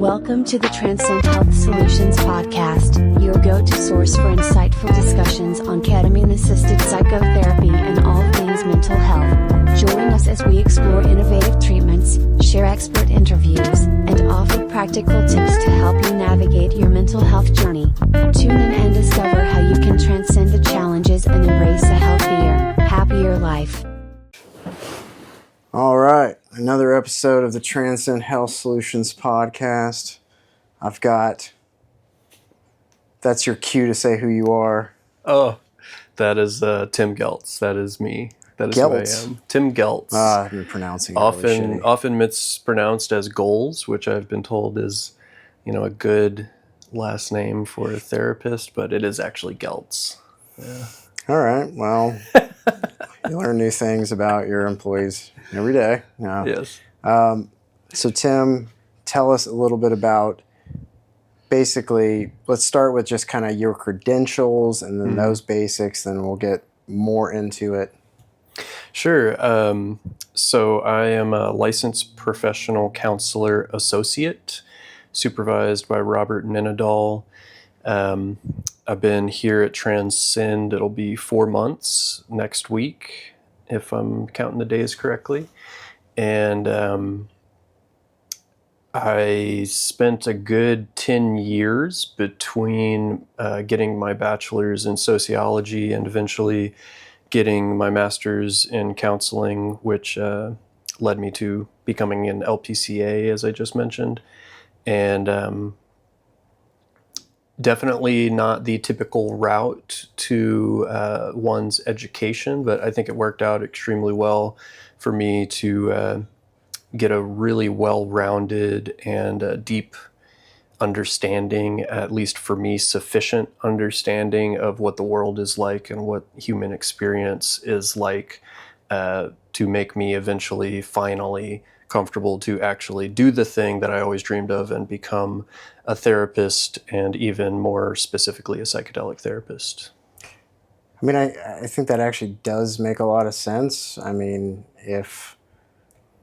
Welcome to the Transcend Health Solutions podcast, your go-to source for insightful discussions on ketamine-assisted psychotherapy and all things mental health. Join us as we explore innovative treatments, share expert interviews, and offer practical tips to help you navigate your mental health journey. Tune in and discover how you can transcend the challenges and embrace a healthier, happier life. All right, another episode of the Transcend Health Solutions podcast. That's your cue to say who you are. Oh, that is Tim Goelz. That is me. That is Goelz? who I am. Tim Goelz. I've been pronouncing it really shitty. Often mispronounced as Goelz, which I've been told is, a good last name for a therapist, but it is actually Goelz. Yeah. All right, well, you learn new things about your employees every day. Yeah. Yes. So Tim, tell us a little bit about, basically, let's start with just kind of your credentials and then those basics, then we'll get more into it. Sure. So I am a licensed professional counselor associate, supervised by Robert Ninadal. I've been here at Transcend. It'll be 4 months next week, if I'm counting the days correctly. And I spent a good 10 years between getting my bachelor's in sociology and eventually getting my master's in counseling, which led me to becoming an LPC-A, as I just mentioned. And definitely not the typical route to one's education, but I think it worked out extremely well for me to get a really well-rounded and deep understanding, at least for me, sufficient understanding of what the world is like and what human experience is like to make me eventually, finally comfortable to actually do the thing that I always dreamed of and become a therapist, and even more specifically a psychedelic therapist. I mean, I think that actually does make a lot of sense. I mean, if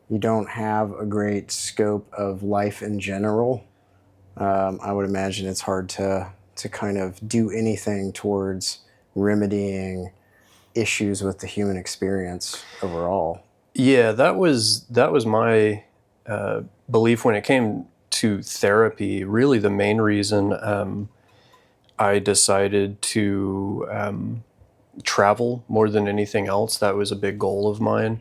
you don't have a great scope of life in general, I would imagine it's hard to kind of do anything towards remedying issues with the human experience overall. Yeah, that was my belief when it came to therapy. Really, the main reason I decided to travel more than anything else, that was a big goal of mine,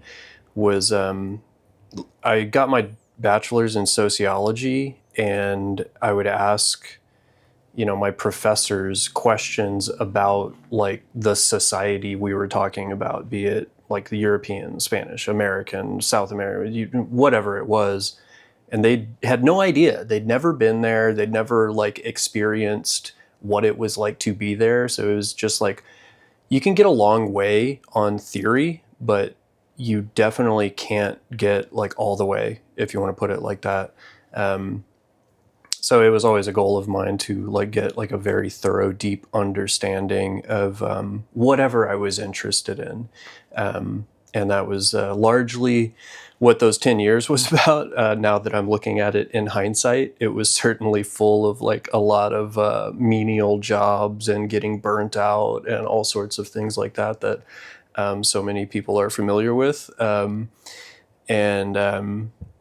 was I got my bachelor's in sociology, and I would ask my professors questions about like the society we were talking about, be it like the European, Spanish, American, South American, whatever it was. And they had no idea. They'd never been there. They'd never like experienced what it was like to be there. So it was just like, you can get a long way on theory, but you definitely can't get like all the way, if you want to put it like that. So it was always a goal of mine to like get like a very thorough, deep understanding of whatever I was interested in. And that was largely what those 10 years was about. Now that I'm looking at it in hindsight, it was certainly full of like a lot of menial jobs and getting burnt out and all sorts of things like that so many people are familiar with.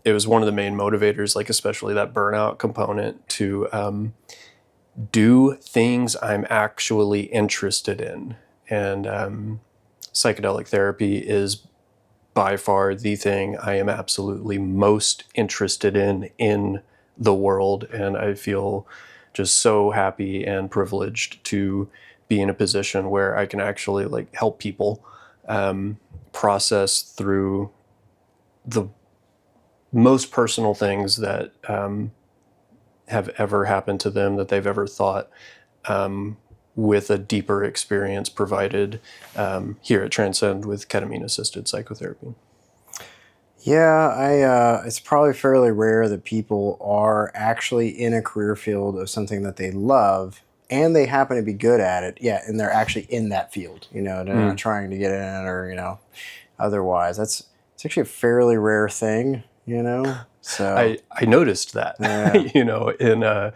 It was one of the main motivators, like especially that burnout component, to do things I'm actually interested in. And psychedelic therapy is by far the thing I am absolutely most interested in the world. And I feel just so happy and privileged to be in a position where I can actually like help people process through the most personal things that have ever happened to them, that they've ever thought, with a deeper experience provided here at Transcend with ketamine-assisted psychotherapy. Yeah, it's probably fairly rare that people are actually in a career field of something that they love and they happen to be good at it. Yeah, and they're actually in that field. They're not trying to get in it or otherwise. It's actually a fairly rare thing. you know? So I noticed that, Yeah. you know,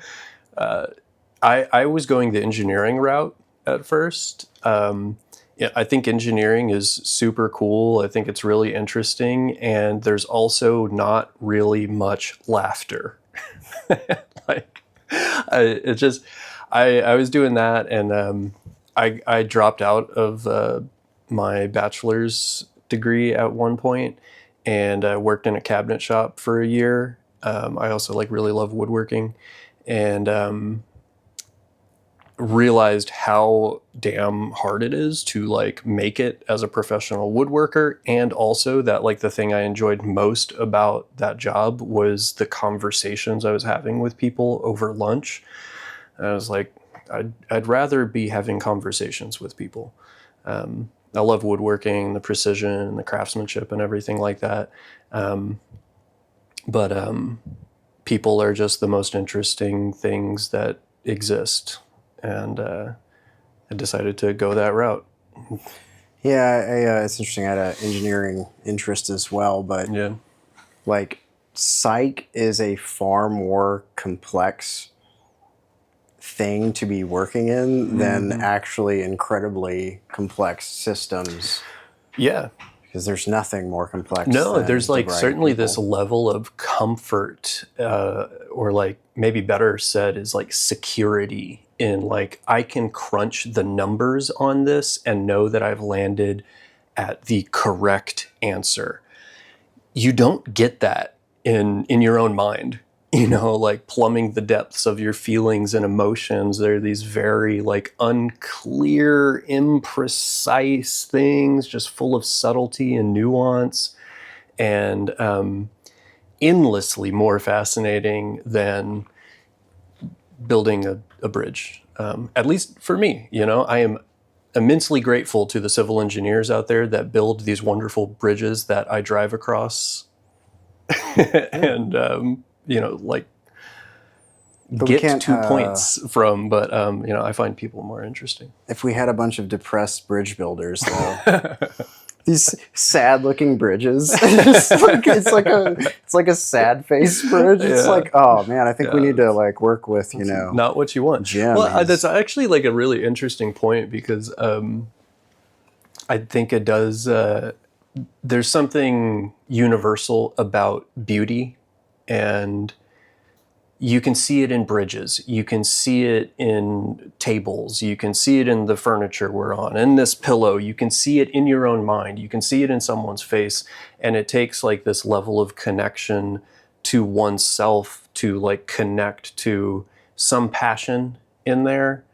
I was going the engineering route at first. Yeah, I think engineering is super cool. I think it's really interesting, and there's also not really much laughter. Like, it just, I was doing that, and I dropped out of my bachelor's degree at one point, and worked in a cabinet shop for a year. I also like really love woodworking, and realized how damn hard it is to like make it as a professional woodworker, and also that like the thing I enjoyed most about that job was the conversations I was having with people over lunch. And I was like, I'd rather be having conversations with people. I love woodworking, the precision, the craftsmanship, and everything like that. But people are just the most interesting things that exist. And I decided to go that route. Yeah, it's interesting. I had an engineering interest as well, but Yeah. like psych is a far more complex thing to be working in than actually incredibly complex systems, Yeah. because there's nothing more complex. No, than there's like the right certainly people. this level of comfort, or like maybe better said is like security in like I can crunch the numbers on this and know that I've landed at the correct answer. You don't get that in your own mind, you know, like plumbing the depths of your feelings and emotions. There are these very like unclear, imprecise things, just full of subtlety and nuance, and endlessly more fascinating than building a bridge. At least for me, you know, I am immensely grateful to the civil engineers out there that build these wonderful bridges that I drive across and, you know, like But we get can't, 2 points from, but, you know, I find people more interesting. if we had a bunch of depressed bridge builders, though, these sad-looking bridges, it's like a sad face bridge. It's Yeah. like, oh man, I think we Yeah. need to like work with, you know, Not what you want. Jim. Well, that's actually like a really interesting point, because I think it does, there's something universal about beauty, and you can see it in bridges, you can see it in tables, you can see it in the furniture we're on, in this pillow, you can see it in your own mind, you can see it in someone's face, and it takes like this level of connection to oneself to like connect to some passion in there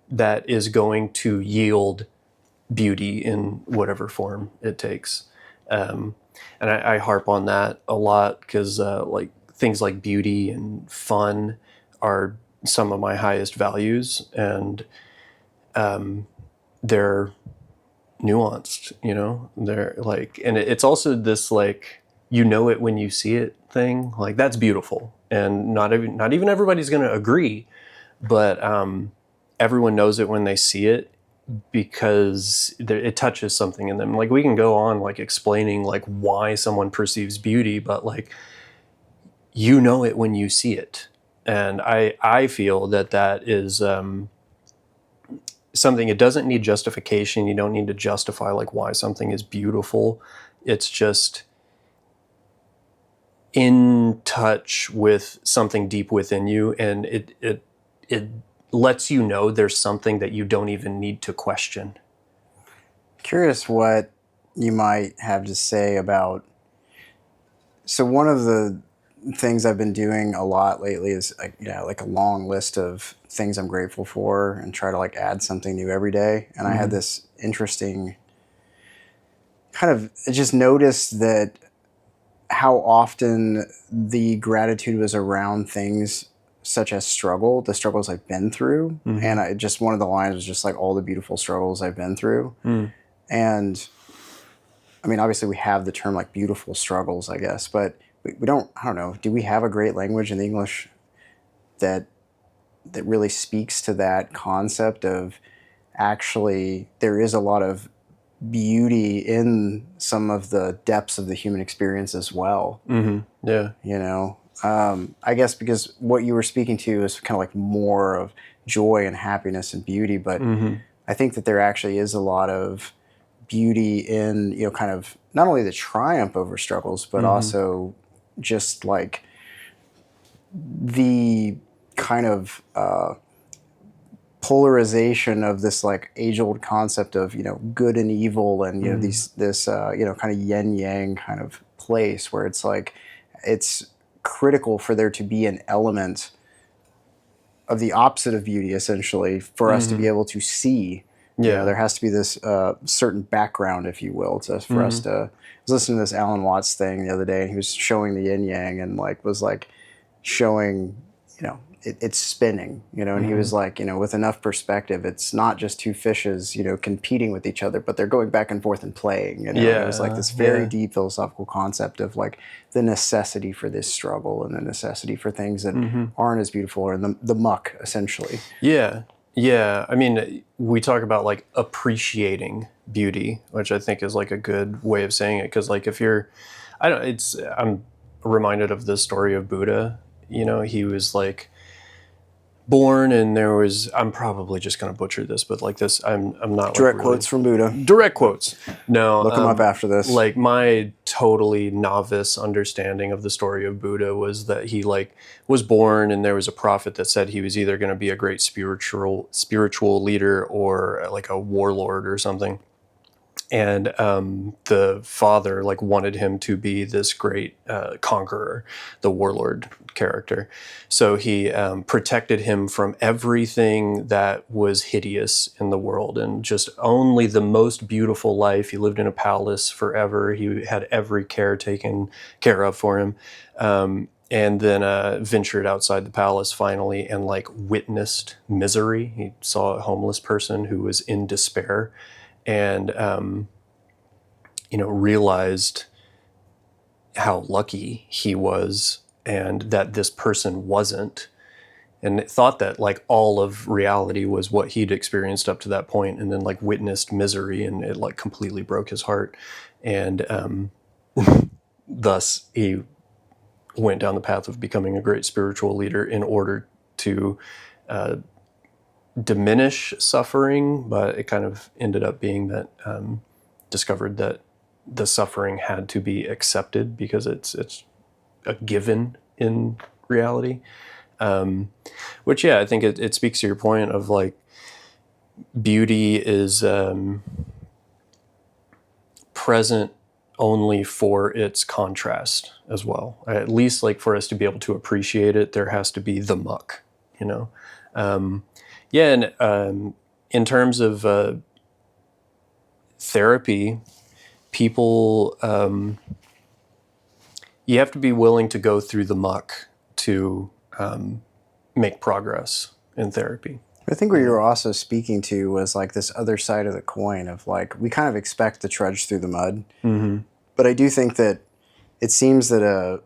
that is going to yield beauty in whatever form it takes. And I harp on that a lot, because like things like beauty and fun are some of my highest values, and they're nuanced, you know, they're like, and it's also this like, you know it when you see it thing, like that's beautiful, and not even everybody's going to agree, but everyone knows it when they see it, because it touches something in them. Like we can go on like explaining like why someone perceives beauty, but like, you know it when you see it. And I feel that is something, it doesn't need justification. You don't need to justify like why something is beautiful. It's just in touch with something deep within you, and it lets you know there's something that you don't even need to question. Curious what you might have to say about. So one of the things I've been doing a lot lately is like, like a long list of things I'm grateful for, and try to like add something new every day. And I had this interesting kind of just noticed that how often the gratitude was around things such as the struggles I've been through. And just one of the lines was just like all the beautiful struggles I've been through. And I mean, obviously we have the term like beautiful struggles, I guess, but we don't, I don't know, do we have a great language in English that really speaks to that concept of actually there is a lot of beauty in some of the depths of the human experience as well. Yeah. You know, I guess because what you were speaking to is kind of like more of joy and happiness and beauty, but I think that there actually is a lot of beauty in, you know, kind of not only the triumph over struggles, but also just like the kind of polarization of this like age-old concept of, you know, good and evil, and you know this you know, kind of yin-yang kind of place where it's like it's critical for there to be an element of the opposite of beauty, essentially, for us to be able to see. You know, there has to be this certain background, if you will, for us to. I was listening to this Alan Watts thing the other day, and he was showing the yin yang, and like was like showing, you know, it's spinning, you know, and he was like, you know, with enough perspective, it's not just two fishes, you know, competing with each other, but they're going back and forth and playing, you know. And it was like this very deep philosophical concept of like the necessity for this struggle and the necessity for things that aren't as beautiful, or the muck, essentially. Yeah, I mean, we talk about like appreciating beauty, which I think is like a good way of saying it. Because like if you're, I'm reminded of the story of Buddha. You know, he was like born, and there was, I'm probably just going to butcher this, but like this, I'm not Direct like quotes from Buddha. Direct quotes. No, Look them up after this. Like my totally novice understanding of the story of Buddha was that he like was born, and there was a prophet that said he was either going to be a great spiritual leader or like a warlord or something. And the father like wanted him to be this great conqueror, the warlord character. So he protected him from everything that was hideous in the world, and just only the most beautiful life. He lived in a palace forever. He had every care taken care of for him. And then ventured outside the palace finally, and like witnessed misery. He saw a homeless person who was in despair, and you know, realized how lucky he was, and that this person wasn't, and thought that like all of reality was what he'd experienced up to that point, and then like witnessed misery, and it like completely broke his heart, and thus he went down the path of becoming a great spiritual leader in order to diminish suffering. But it kind of ended up being that discovered that the suffering had to be accepted because it's a given in reality. Which, yeah, I think it speaks to your point of like beauty is present only for its contrast as well. At least like for us to be able to appreciate it, there has to be the muck, you know? And in terms of therapy, people, you have to be willing to go through the muck to make progress in therapy. I think what you were also speaking to was like this other side of the coin of like, we kind of expect to trudge through the mud. But I do think that it seems that a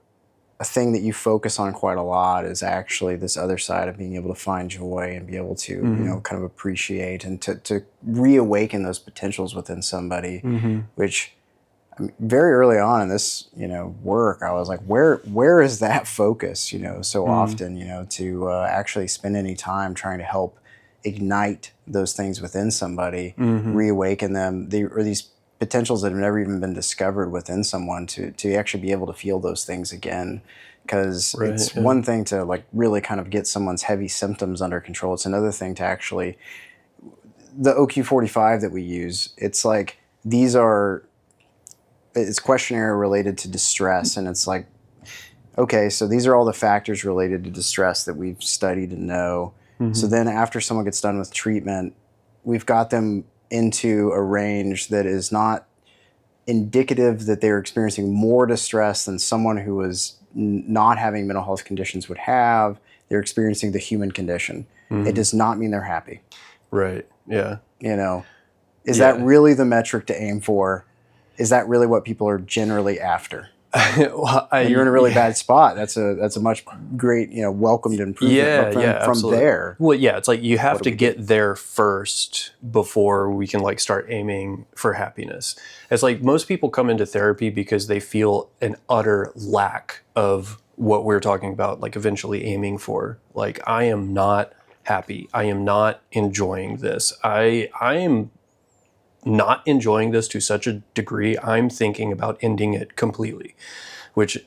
thing that you focus on quite a lot is actually this other side of being able to find joy and be able to, you know, kind of appreciate and to reawaken those potentials within somebody, which very early on in this, you know, work, I was like, where is that focus, you know, so often, you know, to actually spend any time trying to help ignite those things within somebody, reawaken them, or these potentials that have never even been discovered within someone, to actually be able to feel those things again. Because it's one thing to like really kind of get someone's heavy symptoms under control. It's another thing to actually, the OQ45 that we use, it's like, it's questionnaire related to distress. And it's like, okay, so these are all the factors related to distress that we've studied and know. So then after someone gets done with treatment, we've got them into a range that is not indicative that they're experiencing more distress than someone who was not having mental health conditions would have. They're experiencing the human condition. It does not mean they're happy. Right. Yeah. You know, is that really the metric to aim for? Is that really what people are generally after? Well, you're in a really bad spot. That's a much great, welcomed improvement. But from there. Well, yeah, it's like you have to get there first before we can like start aiming for happiness. It's like most people come into therapy because they feel an utter lack of what we're talking about, like eventually aiming for. Like, I am not happy. I am not enjoying this. I am not enjoying this to such a degree, I'm thinking about ending it completely. Which,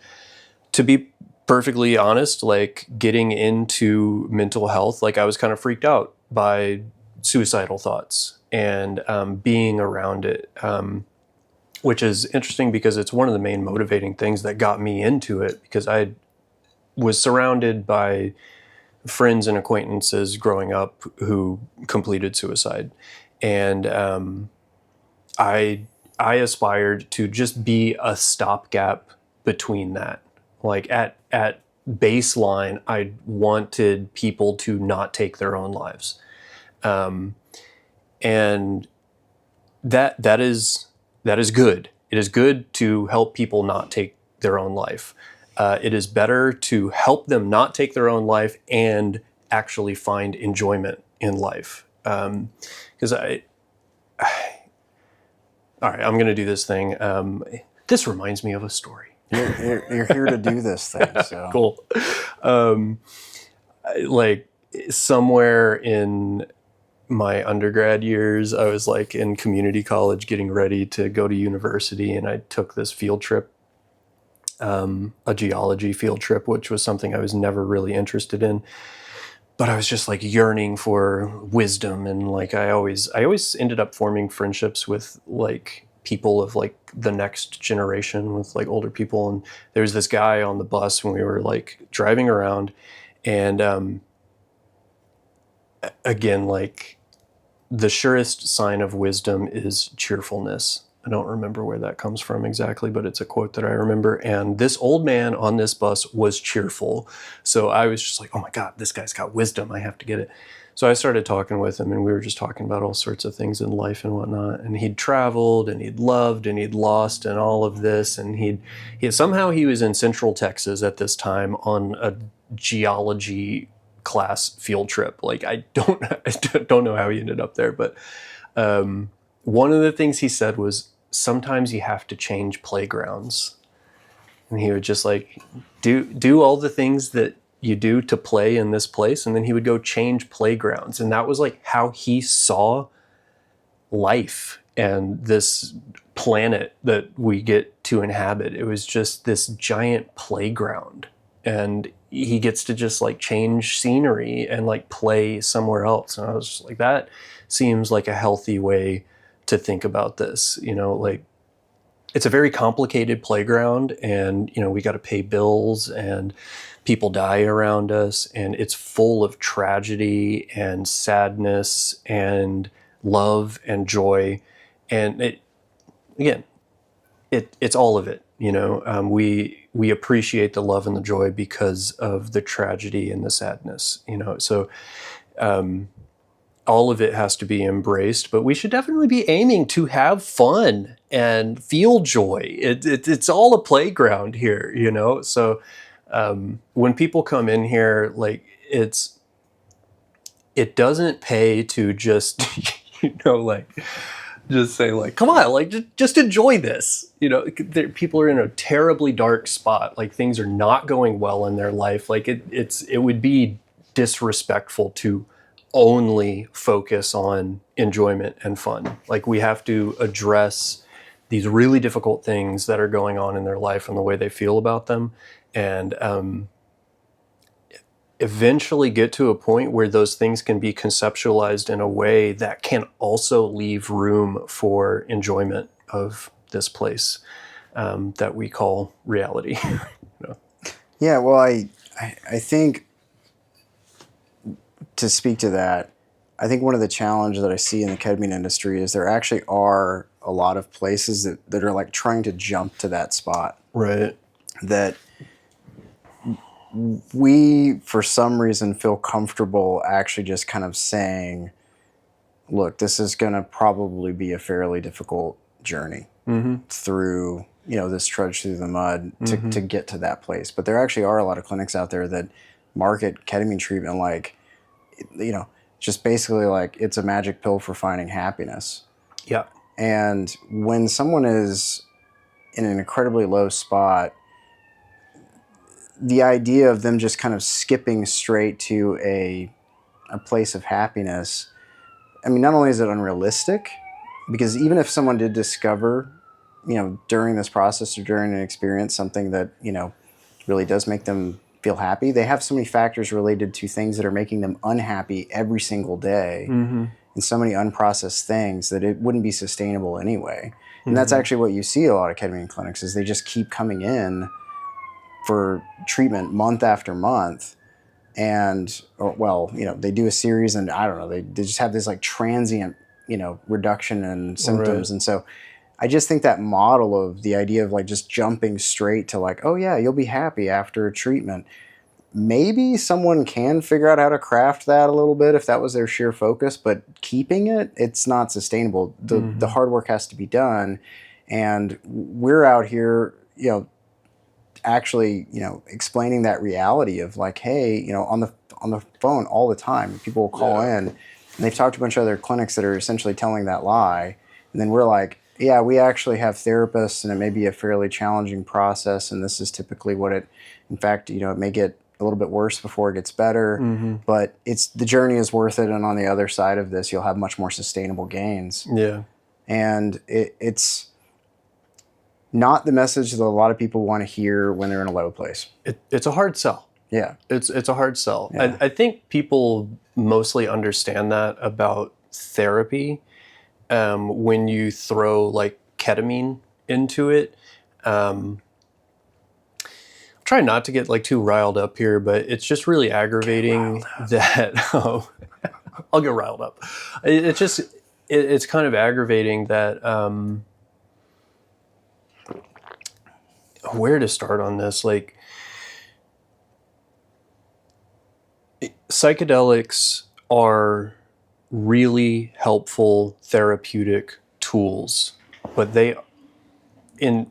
to be perfectly honest, like getting into mental health, like I was kind of freaked out by suicidal thoughts and being around it, which is interesting because it's one of the main motivating things that got me into it, because I was surrounded by friends and acquaintances growing up who completed suicide. And I aspired to just be a stopgap between that. Like at baseline, I wanted people to not take their own lives, and that is good. It is good to help people not take their own life. It is better to help them not take their own life and actually find enjoyment in life. Because all right, I'm going to do this thing. This reminds me of a story. You're here to do this thing. So. Cool. Like somewhere in my undergrad years, I was like in community college getting ready to go to university, and I took this field trip, a geology field trip, which was something I was never really interested in. But I was just like yearning for wisdom, and like I always ended up forming friendships with like people of like the next generation, with like older people. And there was this guy on the bus when we were like driving around, and again, like the surest sign of wisdom is cheerfulness. I don't remember where that comes from exactly, but it's a quote that I remember. And this old man on this bus was cheerful. So I was just like, oh my God, this guy's got wisdom. I have to get it. So I started talking with him, and we were just talking about all sorts of things in life and whatnot. And he'd traveled, and he'd loved, and he'd lost, and all of this. And he somehow he was in Central Texas at this time on a geology class field trip. Like I don't know how he ended up there, but one of the things he said was, sometimes you have to change playgrounds. And he would just like do all the things that you do to play in this place, and then he would go change playgrounds. And that was like how he saw life and this planet that we get to inhabit. It was just this giant playground, and he gets to just like change scenery and like play somewhere else. And I was just like, that seems like a healthy way to think about this. Like it's a very complicated playground, and we got to pay bills, and people die around us, and it's full of tragedy and sadness and love and joy. And it's all of it. We appreciate the love and the joy because of the tragedy and the sadness. So all of it has to be embraced, but we should definitely be aiming to have fun and feel joy. It's all a playground here, So when people come in here, like it doesn't pay to just, just say like, come on, like just enjoy this. People are in a terribly dark spot. Like things are not going well in their life. Like it would be disrespectful to only focus on enjoyment and fun. Like we have to address these really difficult things that are going on in their life and the way they feel about them, and eventually get to a point where those things can be conceptualized in a way that can also leave room for enjoyment of this place that we call reality. Yeah, well, I think, to speak to that, I think one of the challenges that I see in the ketamine industry is there actually are a lot of places that are like trying to jump to that spot. Right. That we, for some reason, feel comfortable actually just kind of saying, look, this is going to probably be a fairly difficult journey through this trudge through the mud to get to that place. But there actually are a lot of clinics out there that market ketamine treatment like, just basically like it's a magic pill for finding happiness. Yeah. And when someone is in an incredibly low spot, the idea of them just kind of skipping straight to a place of happiness, I mean, not only is it unrealistic, because even if someone did discover, during this process or during an experience, something that, really does make them feel happy, they have so many factors related to things that are making them unhappy every single day, and so many unprocessed things that it wouldn't be sustainable anyway. And that's actually what you see at a lot of ketamine clinics, is they just keep coming in for treatment month after month. And, they do a series and I don't know, they just have this like transient, reduction in symptoms. Right. And so I just think that model of the idea of like just jumping straight to like, oh yeah, you'll be happy after treatment. Maybe someone can figure out how to craft that a little bit if that was their sheer focus, but keeping it's not sustainable. The hard work has to be done. And we're out here, actually, explaining that reality of like, hey, on the phone all the time, people will call in and they've talked to a bunch of other clinics that are essentially telling that lie. And then we're like, yeah, we actually have therapists and it may be a fairly challenging process. And this is typically what in fact, it may get a little bit worse before it gets better, but the journey is worth it. And on the other side of this, you'll have much more sustainable gains. Yeah. And it's not the message that a lot of people want to hear when they're in a low place. It's a hard sell. Yeah. It's a hard sell. Yeah. I think people mostly understand that about therapy. When you throw like ketamine into it, try not to get like too riled up here, but it's just really aggravating that, I'll get riled up. It's kind of aggravating that, where to start on this? Like, psychedelics are really helpful therapeutic tools, but they, in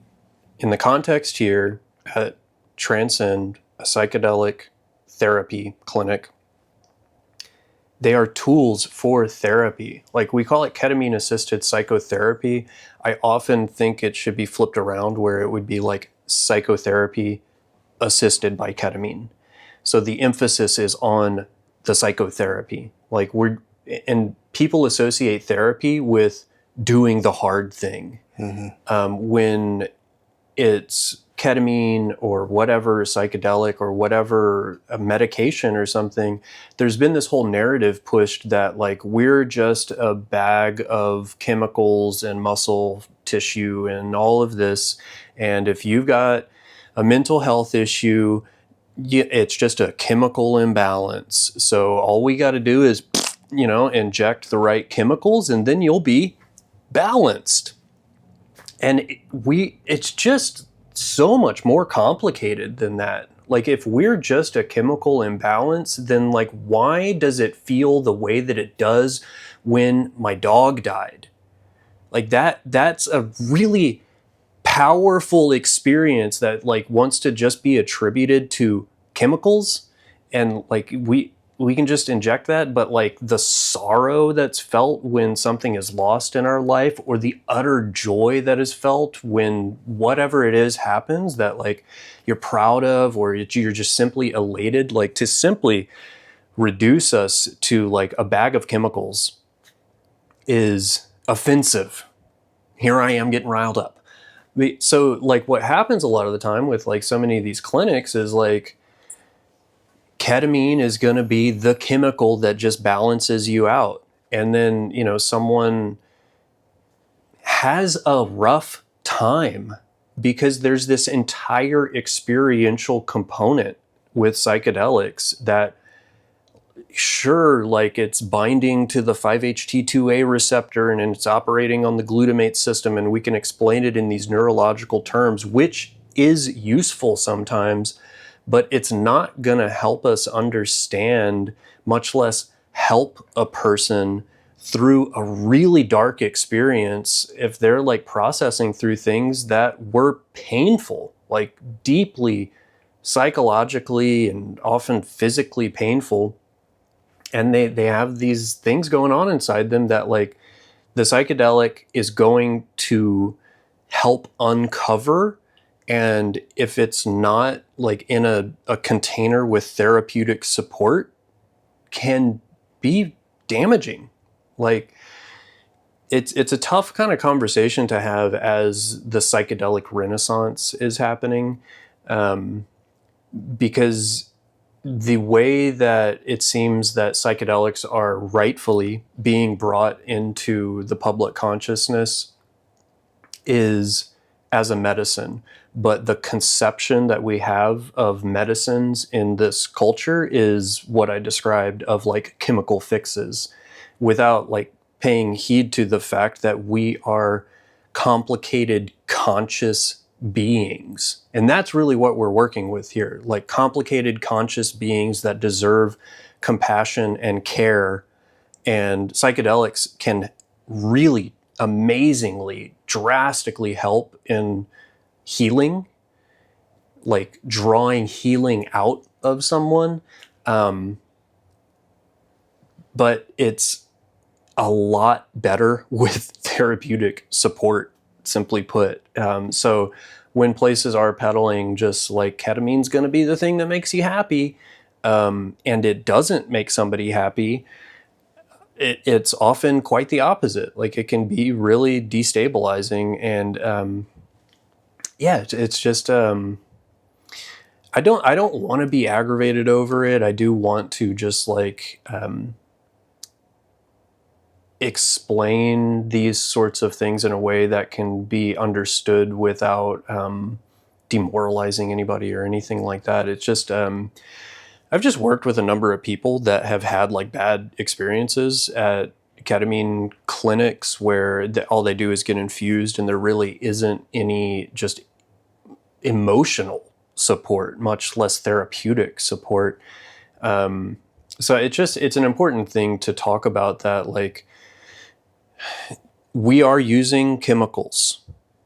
the context here at Transcend, a psychedelic therapy clinic, they are tools for therapy. Like, we call it ketamine assisted psychotherapy. I often think it should be flipped around, where it would be like psychotherapy assisted by ketamine. So the emphasis is on the psychotherapy. Like, and people associate therapy with doing the hard thing. When it's ketamine or whatever psychedelic or whatever a medication or something, there's been this whole narrative pushed that like we're just a bag of chemicals and muscle tissue and all of this. And if you've got a mental health issue, it's just a chemical imbalance. So all we got to do is, inject the right chemicals and then you'll be balanced. And it's just so much more complicated than that. Like, if we're just a chemical imbalance, then like, why does it feel the way that it does when my dog died? Like that's a really powerful experience that like wants to just be attributed to chemicals. And like, we can just inject that, but like the sorrow that's felt when something is lost in our life, or the utter joy that is felt when whatever it is happens that like you're proud of, or you're just simply elated, like to simply reduce us to like a bag of chemicals is offensive. Here I am getting riled up. So like what happens a lot of the time with like so many of these clinics is like, ketamine is going to be the chemical that just balances you out. And then, someone has a rough time because there's this entire experiential component with psychedelics that, sure, like it's binding to the 5-HT2A receptor and it's operating on the glutamate system, and we can explain it in these neurological terms, which is useful sometimes, but it's not going to help us understand, much less help a person through a really dark experience, if they're like processing through things that were painful, like deeply psychologically and often physically painful, and they have these things going on inside them that like the psychedelic is going to help uncover. And if it's not like in a container with therapeutic support, can be damaging. Like it's a tough kind of conversation to have as the psychedelic renaissance is happening, because the way that it seems that psychedelics are rightfully being brought into the public consciousness is as a medicine. But the conception that we have of medicines in this culture is what I described of like chemical fixes, without like paying heed to the fact that we are complicated, conscious beings. And that's really what we're working with here, like complicated, conscious beings that deserve compassion and care. And psychedelics can really amazingly, drastically help in healing, like drawing healing out of someone. But it's a lot better with therapeutic support, simply put. So when places are peddling just like ketamine's going to be the thing that makes you happy, and it doesn't make somebody happy, it's often quite the opposite. Like it can be really destabilizing. And it's just I don't want to be aggravated over it. I do want to just like explain these sorts of things in a way that can be understood without demoralizing anybody or anything like that. It's just I've just worked with a number of people that have had like bad experiences at ketamine clinics where all they do is get infused and there really isn't any just emotional support, much less therapeutic support. So it's an important thing to talk about, that like we are using chemicals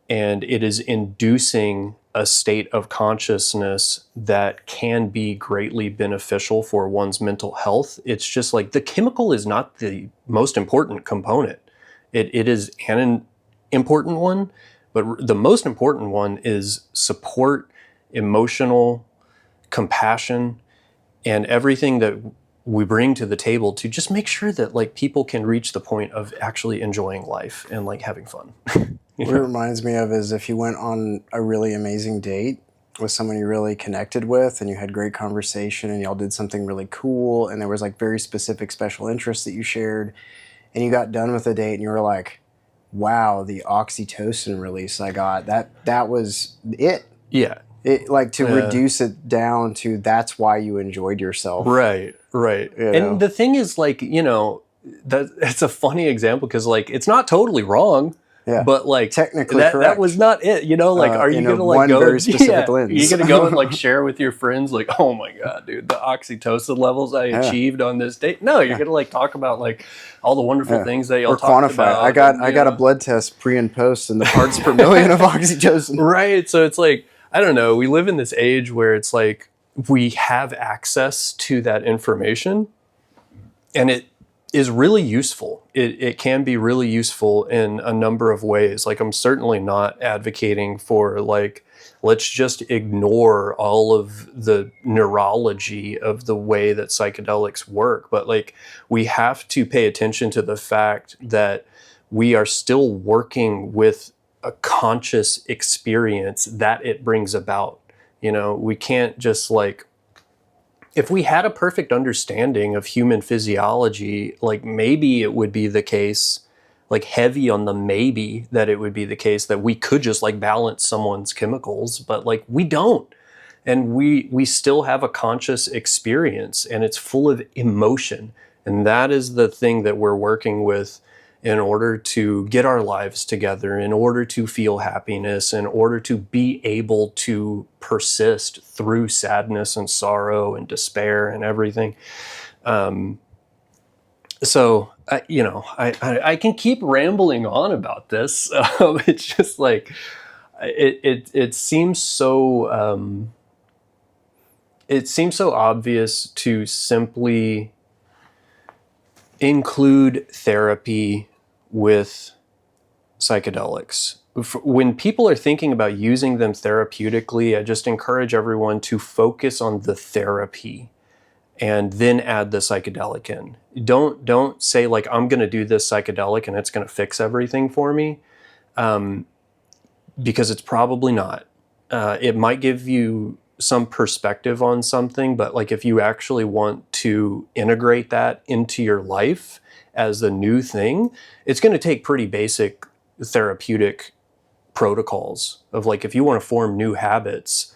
and it is inducing a state of consciousness that can be greatly beneficial for one's mental health. It's just like the chemical is not the most important component. It is an important one, but the most important one is support, emotional compassion, and everything that we bring to the table to just make sure that like people can reach the point of actually enjoying life and like having fun. What it reminds me of is if you went on a really amazing date with someone you really connected with and you had great conversation and y'all did something really cool and there was like very specific special interests that you shared, and you got done with the date and you were like, wow, the oxytocin release I got, that was it. Yeah. It, like to reduce it down to that's why you enjoyed yourself. Right. You know? And the thing is, like, you know, that it's a funny example because like it's not totally wrong. Yeah. But like technically that correct. was not it. You know, like are you gonna like one go very specific lens? You're gonna go and like share with your friends like, oh my god, dude, the oxytocin levels I achieved on this date. No, you're gonna like talk about like all the wonderful things that y'all talked about. I got a blood test pre and post and the parts per million of oxytocin. Right. So it's like, I don't know, we live in this age where it's like we have access to that information and it is really useful. It can be really useful in a number of ways. Like I'm certainly not advocating for like, let's just ignore all of the neurology of the way that psychedelics work. But like we have to pay attention to the fact that we are still working with a conscious experience that it brings about. You know, we can't just like, if we had a perfect understanding of human physiology, like maybe it would be the case, like heavy on the maybe, that it would be the case that we could just like balance someone's chemicals, but like we don't. And we still have a conscious experience and it's full of emotion. And that is the thing that we're working with in order to get our lives together, in order to feel happiness, in order to be able to persist through sadness and sorrow and despair and everything. So I can keep rambling on about this. It's just like it seems so obvious to simply include therapy with psychedelics. When people are thinking about using them therapeutically, I just encourage everyone to focus on the therapy and then add the psychedelic in. Don't say like, I'm going to do this psychedelic and it's going to fix everything for me, because it's probably not. It might give you some perspective on something, but like if you actually want to integrate that into your life as a new thing, it's going to take pretty basic therapeutic protocols of like, if you want to form new habits,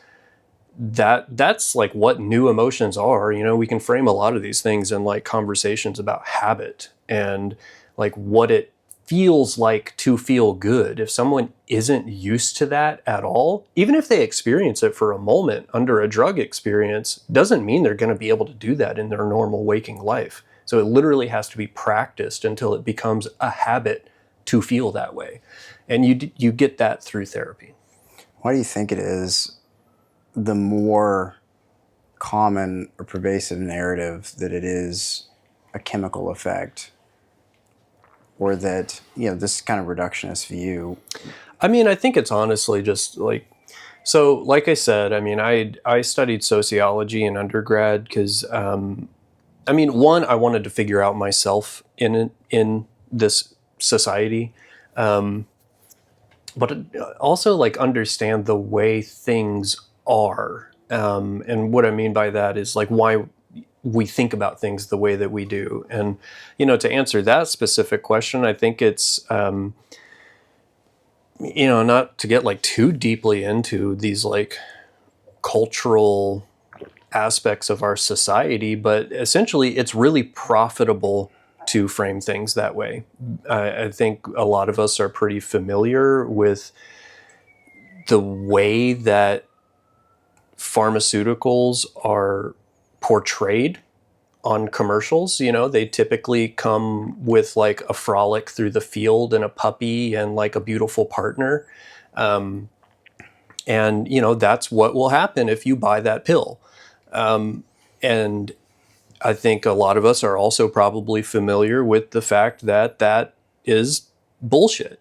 that's like what new emotions are. We can frame a lot of these things in like conversations about habit and like what it feels like to feel good. If someone isn't used to that at all, even if they experience it for a moment under a drug experience, doesn't mean they're going to be able to do that in their normal waking life. So it literally has to be practiced until it becomes a habit to feel that way. And you get that through therapy. Why do you think it is the more common or pervasive narrative that it is a chemical effect, or that, this kind of reductionist view? I mean, I think it's honestly just like, so like I said, I mean, I studied sociology in undergrad because, one, I wanted to figure out myself in this society, but also like understand the way things are. And what I mean by that is like why we think about things the way that we do. And, to answer that specific question, I think it's, not to get like too deeply into these like cultural aspects of our society, but essentially it's really profitable to frame things that way. I think a lot of us are pretty familiar with the way that pharmaceuticals are portrayed on commercials. They typically come with like a frolic through the field and a puppy and like a beautiful partner. And, that's what will happen if you buy that pill. And I think a lot of us are also probably familiar with the fact that that is bullshit.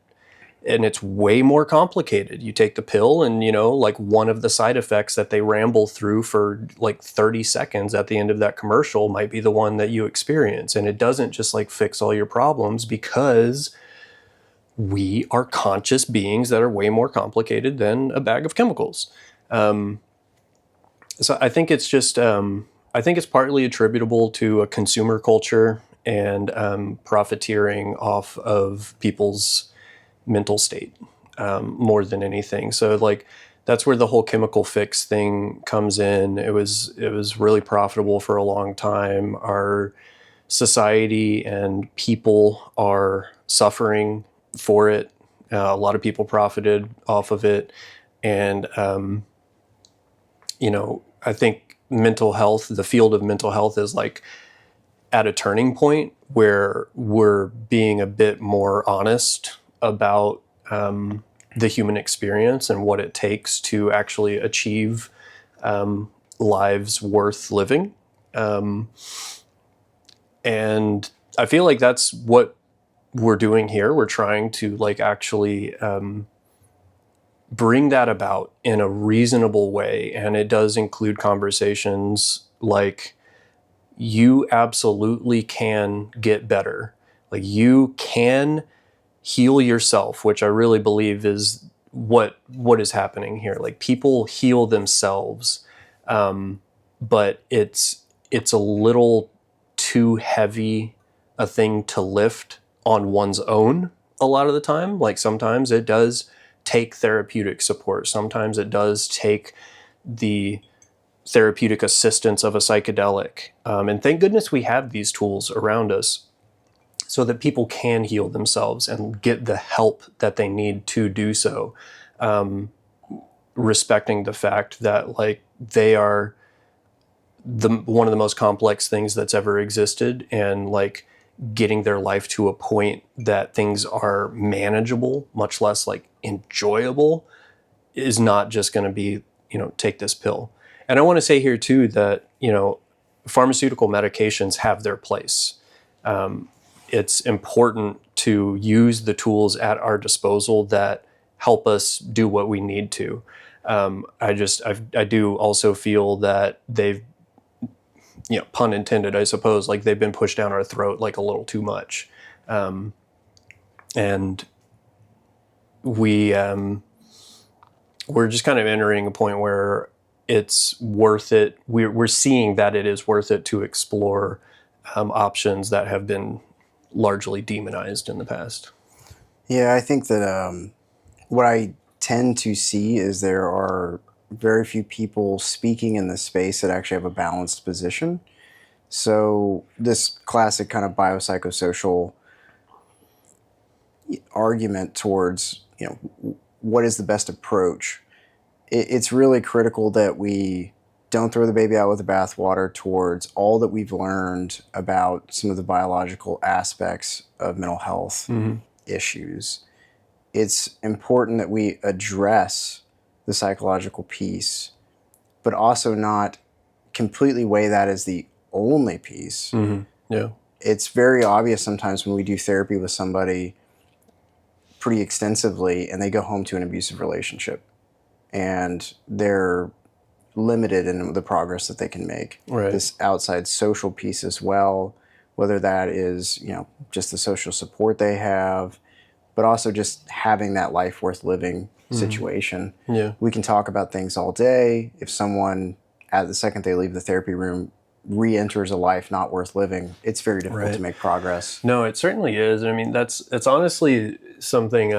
And it's way more complicated. You take the pill and, like one of the side effects that they ramble through for like 30 seconds at the end of that commercial might be the one that you experience. And it doesn't just like fix all your problems, because we are conscious beings that are way more complicated than a bag of chemicals. So I think it's just, I think it's partly attributable to a consumer culture and profiteering off of people's mental state more than anything. So like that's where the whole chemical fix thing comes in. It was really profitable for a long time. Our society and people are suffering for it. A lot of people profited off of it. And, I think mental health, the field of mental health is like at a turning point where we're being a bit more honest about the human experience and what it takes to actually achieve lives worth living. And I feel like that's what we're doing here. We're trying to like actually bring that about in a reasonable way. And it does include conversations like, you absolutely can get better. Like you can heal yourself, which I really believe is what is happening here. Like people heal themselves, but it's a little too heavy a thing to lift on one's own a lot of the time. Like sometimes it does take therapeutic support. Sometimes it does take the therapeutic assistance of a psychedelic. And thank goodness we have these tools around us so that people can heal themselves and get the help that they need to do so. Respecting the fact that like they are one of the most complex things that's ever existed, and like getting their life to a point that things are manageable, much less like enjoyable, is not just going to be, take this pill. And I want to say here too that, pharmaceutical medications have their place. It's important to use the tools at our disposal that help us do what we need to. I do also feel that they've, pun intended, I suppose, like they've been pushed down our throat like a little too much. And we're just kind of entering a point where it's worth it. We're seeing that it is worth it to explore options that have been largely demonized in the past. Yeah, I think that what I tend to see is there are very few people speaking in this space that actually have a balanced position. So this classic kind of biopsychosocial argument towards, what is the best approach? It's really critical that we don't throw the baby out with the bathwater towards all that we've learned about some of the biological aspects of mental health issues. It's important that we address the psychological piece, but also not completely weigh that as the only piece. Yeah. It's very obvious sometimes when we do therapy with somebody pretty extensively and they go home to an abusive relationship and they're limited in the progress that they can make. Right. This outside social piece as well, whether that is, just the social support they have, but also just having that life worth living situation. Yeah. We can talk about things all day. If someone, at the second they leave the therapy room, re-enters a life not worth living, it's very difficult to make progress. No, it certainly is. I mean, it's honestly something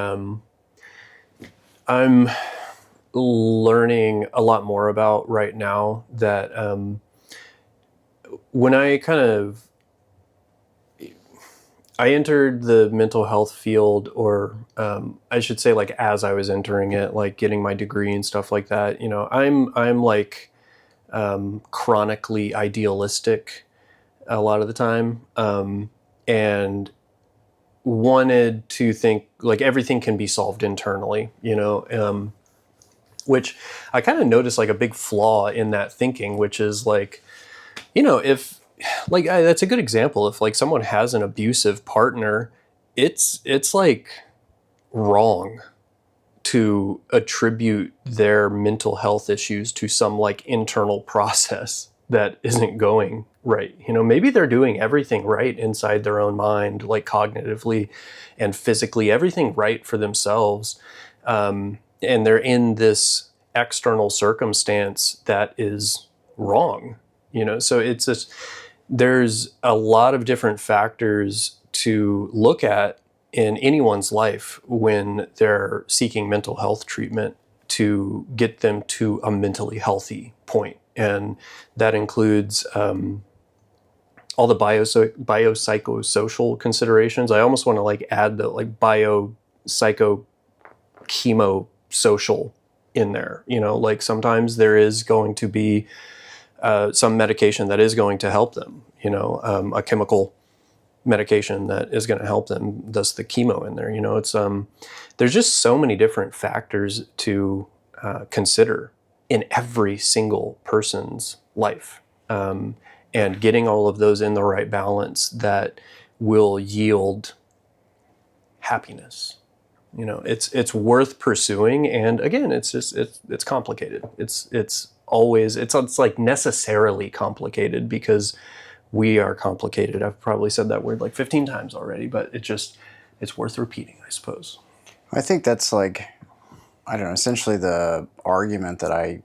I'm learning a lot more about right now, that when I entered the mental health field, or I should say, like, as I was entering it, like getting my degree and stuff like that, I'm like chronically idealistic a lot of the time, and wanted to think like everything can be solved internally, which I kind of noticed like a big flaw in that thinking, which is like, if like, that's a good example. If like someone has an abusive partner, it's like wrong to attribute their mental health issues to some like internal process that isn't going right. Maybe they're doing everything right inside their own mind, like cognitively and physically, everything right for themselves. And they're in this external circumstance that is wrong, so it's just, there's a lot of different factors to look at in anyone's life when they're seeking mental health treatment to get them to a mentally healthy point. And that includes all the biopsychosocial considerations. I almost want to like add the like biopsychochemosocial in there. Like sometimes there is going to be some medication that is going to help them, a chemical medication that is going to help them, thus the chemo in there. It's there's just so many different factors to consider in every single person's life, and getting all of those in the right balance that will yield happiness. It's worth pursuing, and again, it's complicated. It's like necessarily complicated because we are complicated. I've probably said that word like 15 times already, but it's worth repeating, I suppose. I think that's like, I don't know, essentially the argument that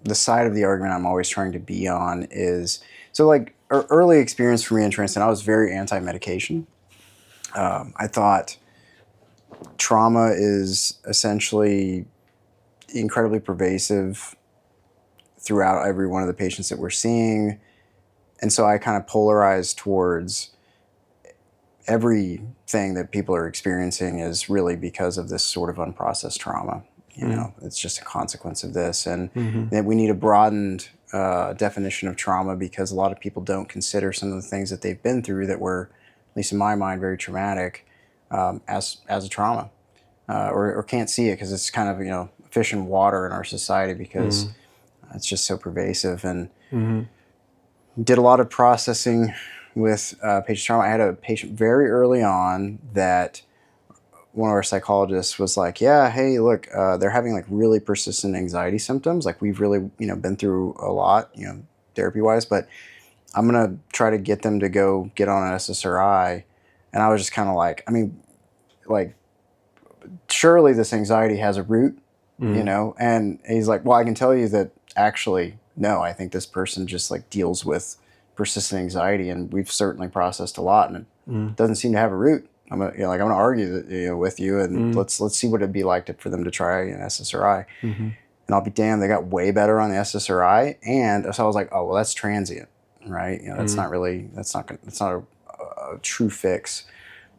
the side of the argument I'm always trying to be on is, so like early experience for me in Transcend, I was very anti-medication. I thought trauma is essentially incredibly pervasive throughout every one of the patients that we're seeing. And so I kind of polarized towards everything that people are experiencing is really because of this sort of unprocessed trauma. It's just a consequence of this. And that we need a broadened definition of trauma, because a lot of people don't consider some of the things that they've been through that were, at least in my mind, very traumatic, as a trauma, or can't see it because it's kind of, you know, fish in water in our society, because it's just so pervasive. And did a lot of processing with patient trauma. I had a patient very early on that one of our psychologists was like, yeah, hey, look, they're having like really persistent anxiety symptoms. Like, we've really, you know, been through a lot, you know, therapy wise, but I'm going to try to get them to go get on an SSRI. And I was just kind of like, I mean, like, surely this anxiety has a root, you know? And he's like, well, I can tell you that actually, no, I think this person just like deals with persistent anxiety, and we've certainly processed a lot, and it doesn't seem to have a root. I'm gonna argue that, you know, with you, and let's see what it'd be like for them to try an SSRI. And I'll be damned, they got way better on the SSRI, and so I was like, oh well, that's transient, right? You know, that's not a true fix.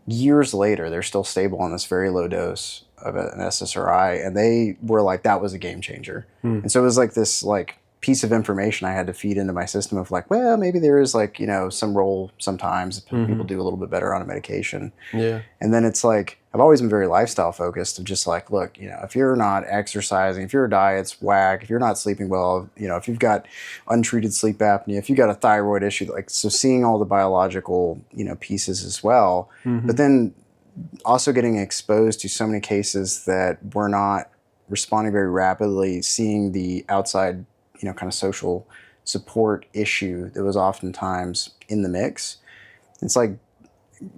Years later, they're still stable on this very low dose of an SSRI, and they were like, that was a game changer. And so it was like this like piece of information I had to feed into my system of like, well, maybe there is like, you know, some role sometimes people do a little bit better on a medication. Yeah. And then it's like, I've always been very lifestyle focused of just like, look, you know, if you're not exercising, if your diet's whack, if you're not sleeping well, you know, if you've got untreated sleep apnea, if you've got a thyroid issue, like, so seeing all the biological, you know, pieces as well, but then also getting exposed to so many cases that we're not responding very rapidly, seeing the outside, you know, kind of social support issue that was oftentimes in the mix. It's like,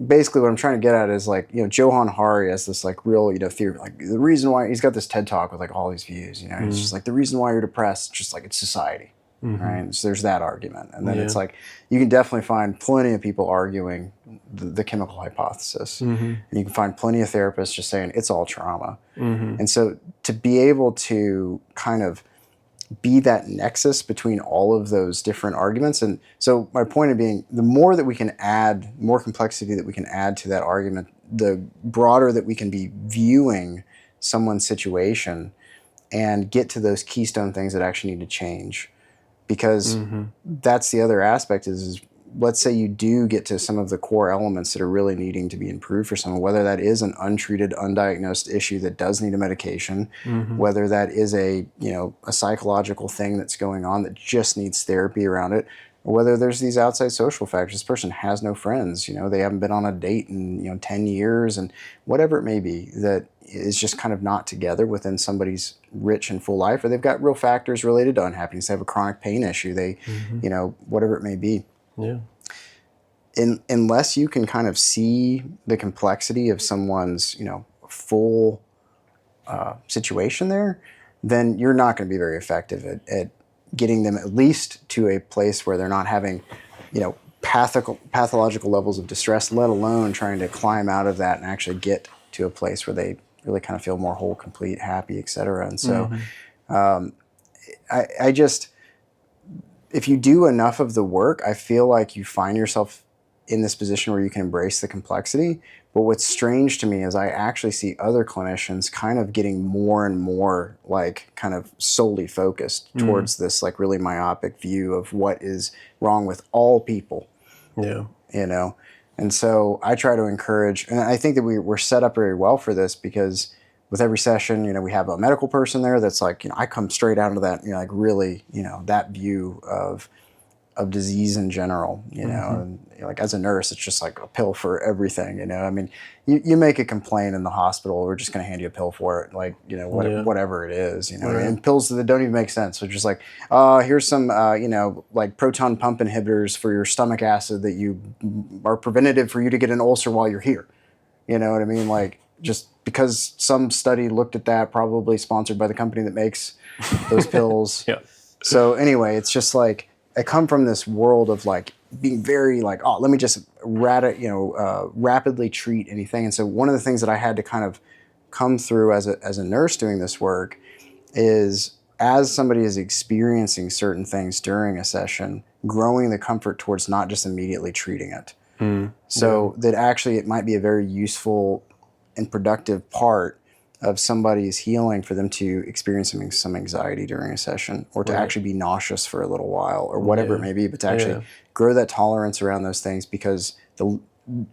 basically what I'm trying to get at is like, you know, Johann Hari has this like real, you know, theory, like the reason why he's got this TED talk with like all these views, you know, it's just like the reason why you're depressed, just like it's society, right? So there's that argument. And then it's like, you can definitely find plenty of people arguing the chemical hypothesis, and you can find plenty of therapists just saying it's all trauma. And so to be able to kind of be that nexus between all of those different arguments. And so my point of being, the more that we can add, more complexity that we can add to that argument, the broader that we can be viewing someone's situation and get to those keystone things that actually need to change. Because that's the other aspect is let's say you do get to some of the core elements that are really needing to be improved for someone, whether that is an untreated, undiagnosed issue that does need a medication, whether that is a, you know, a psychological thing that's going on that just needs therapy around it, or whether there's these outside social factors. This person has no friends, you know, they haven't been on a date in, you know, 10 years, and whatever it may be that is just kind of not together within somebody's rich and full life, or they've got real factors related to unhappiness. They have a chronic pain issue. They, you know, whatever it may be. Yeah. Unless you can kind of see the complexity of someone's, you know, full situation there, then you're not going to be very effective at getting them at least to a place where they're not having, you know, pathological levels of distress, let alone trying to climb out of that and actually get to a place where they really kind of feel more whole, complete, happy, et cetera. And so I just, if you do enough of the work, I feel like you find yourself in this position where you can embrace the complexity. But what's strange to me is I actually see other clinicians kind of getting more and more like kind of solely focused towards this like really myopic view of what is wrong with all people. Yeah. You know? And so I try to encourage, and I think that we're set up very well for this, because with every session, you know, we have a medical person there that's like, you know, I come straight out of that, you know, like really, you know, that view of disease in general, you know, and you know, like as a nurse, it's just like a pill for everything, you know. I mean, you make a complaint in the hospital, we're just going to hand you a pill for it, like, you know, whatever it is, you know, and pills that don't even make sense. So just like, here's some, you know, like proton pump inhibitors for your stomach acid that you are preventative for you to get an ulcer while you're here. You know what I mean? Like, just because some study looked at that, probably sponsored by the company that makes those pills. So anyway, it's just like, I come from this world of like being very like, oh, let me just rapidly treat anything. And so one of the things that I had to kind of come through as a nurse doing this work is, as somebody is experiencing certain things during a session, growing the comfort towards not just immediately treating it. So that actually it might be a very useful and productive part of somebody's healing for them to experience some anxiety during a session, or to actually be nauseous for a little while, or whatever it may be, but to actually grow that tolerance around those things. Because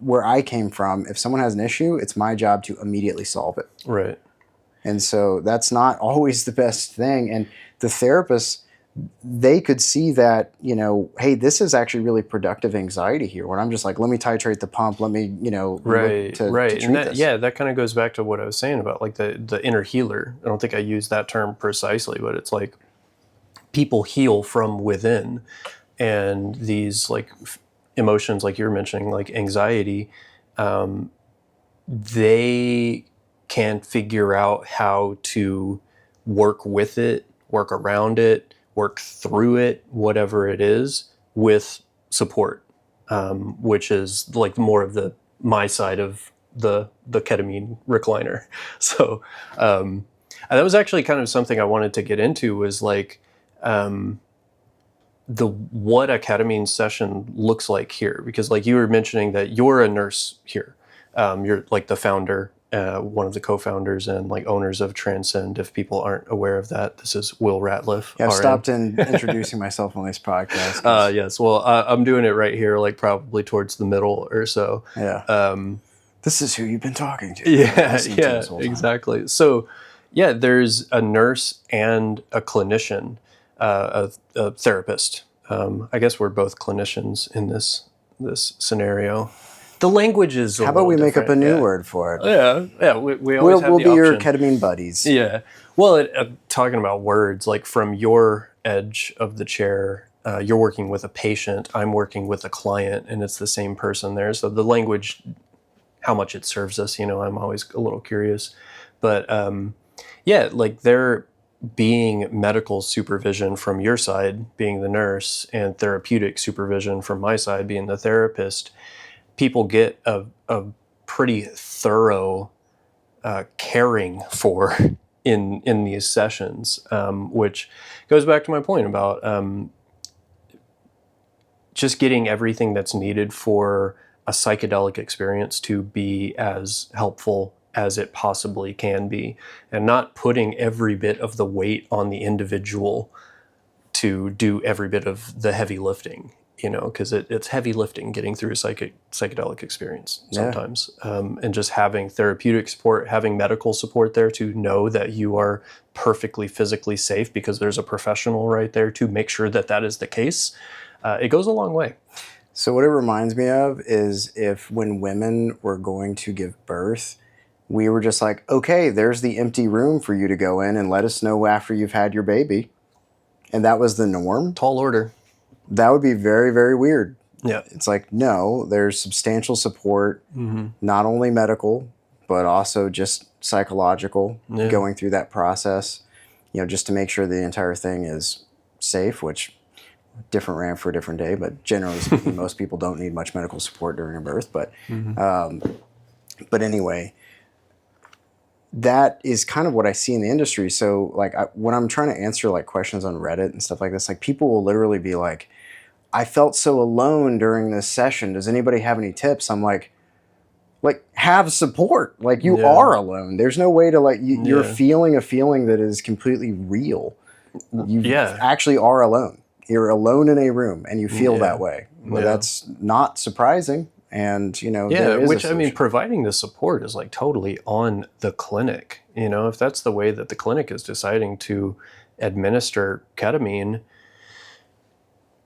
where I came from, if someone has an issue, it's my job to immediately solve it. Right. And so that's not always the best thing. And the therapists, they could see that, you know, hey, this is actually really productive anxiety here. When I'm just like, let me titrate the pump, let me, you know, right. to treat And that, this. yeah, that kind of goes back to what I was saying about like the inner healer. I don't think I used that term precisely, but it's like people heal from within, and these like emotions, like you're mentioning, like anxiety, they can figure out how to work with it, work around it, work through it, whatever it is, with support, which is like more of my side of the ketamine recliner. So that was actually kind of something I wanted to get into, was like what a ketamine session looks like here, because like you were mentioning that you're a nurse here. You're like the founder, one of the co-founders and like owners of Transcend. If people aren't aware of that, this is Will Ratliff. Yeah, I've RN. stopped introducing myself on this podcast. Yes, well, I'm doing it right here, like probably towards the middle or so. Yeah. This is who you've been talking to. Yeah, This whole time. exactly. So, yeah, there's a nurse and a clinician, a therapist. I guess we're both clinicians in this scenario. The language is How about we make up a new word for it? Yeah. We always have We'll the be your option. ketamine buddies. Yeah. Well, talking about words, like from your edge of the chair, you're working with a patient, I'm working with a client, and it's the same person there. So the language, how much it serves us, you know, I'm always a little curious. But yeah, like there being medical supervision from your side, being the nurse, and therapeutic supervision from my side, being the therapist, people get a pretty thorough caring for in these sessions, which goes back to my point about just getting everything that's needed for a psychedelic experience to be as helpful as it possibly can be, and not putting every bit of the weight on the individual to do every bit of the heavy lifting, you know, because it's heavy lifting getting through a psychedelic experience sometimes. And just having therapeutic support, having medical support there to know that you are perfectly physically safe because there's a professional right there to make sure that that is the case, it goes a long way. So what it reminds me of is if when women were going to give birth, we were just like, okay, there's the empty room for you to go in and let us know after you've had your baby. And that was the norm. Tall order. That would be very, very weird. Yeah. It's like, no, there's substantial support, not only medical, but also just psychological, going through that process, you know, just to make sure the entire thing is safe, which different rant for a different day, but generally speaking, most people don't need much medical support during a birth. But anyway, that is kind of what I see in the industry. So like when I'm trying to answer like questions on Reddit and stuff like this, like people will literally be like, I felt so alone during this session. Does anybody have any tips? I'm like have support. Like you are alone. There's no way to like, you're feeling a feeling that is completely real. You actually are alone. You're alone in a room and you feel that way. Well, that's not surprising. And, you know, which I mean, providing the support is like totally on the clinic. You know, if that's the way that the clinic is deciding to administer ketamine,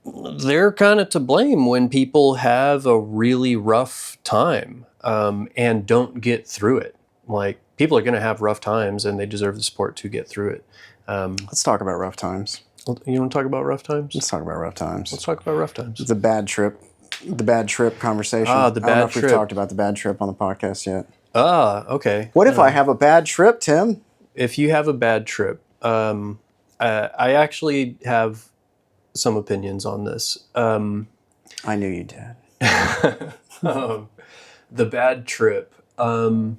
they're kind of to blame when people have a really rough time and don't get through it. Like people are going to have rough times and they deserve the support to get through it. Let's talk about rough times. You want to talk about rough times? Let's talk about rough times. Let's talk about rough times. It's a bad trip. The bad trip conversation. Ah, the bad I don't know if trip. we've talked about the bad trip on the podcast yet. Ah, okay. What if I have a bad trip, Tim? If you have a bad trip, I actually have some opinions on this. I knew you did. The bad trip. I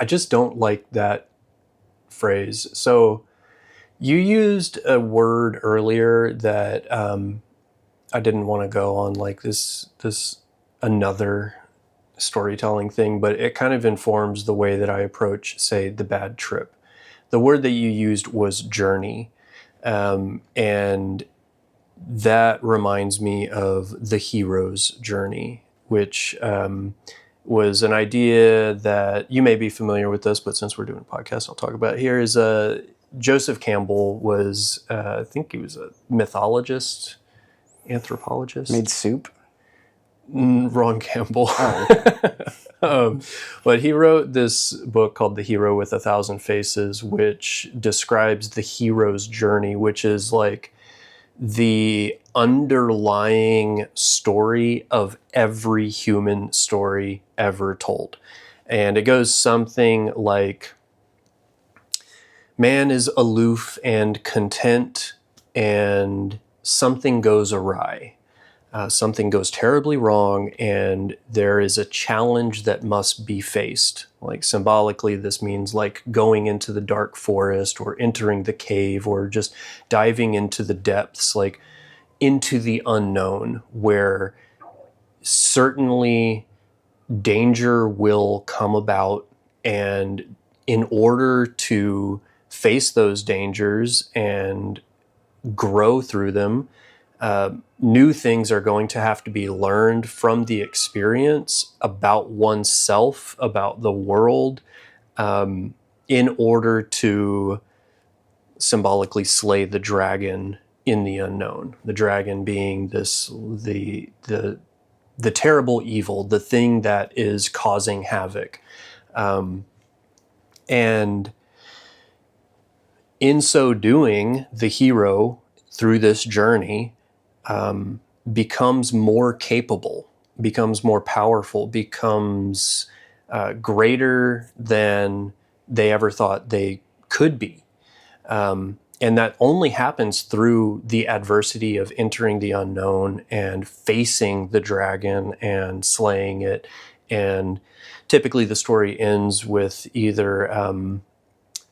just don't like that phrase. So you used a word earlier that I didn't want to go on like this another storytelling thing, but it kind of informs the way that I approach, say, the bad trip. The word that you used was journey. And that reminds me of the hero's journey, which was an idea that you may be familiar with this, but since we're doing a podcast, I'll talk about it here. Is Joseph Campbell was, I think he was a mythologist, anthropologist. Made soup? Ron Campbell. Oh. But he wrote this book called The Hero with a Thousand Faces, which describes the hero's journey, which is like the underlying story of every human story ever told. And it goes something like, man is aloof and content, and something goes awry. Something goes terribly wrong, and there is a challenge that must be faced. Like symbolically, this means like going into the dark forest or entering the cave or just diving into the depths, like into the unknown, where certainly danger will come about. And in order to face those dangers and grow through them, new things are going to have to be learned from the experience about oneself, about the world, in order to symbolically slay the dragon in the unknown. The dragon being the terrible evil, the thing that is causing havoc. And in so doing, the hero, through this journey, becomes more capable, becomes more powerful, becomes greater than they ever thought they could be. And that only happens through the adversity of entering the unknown and facing the dragon and slaying it. And typically the story ends with either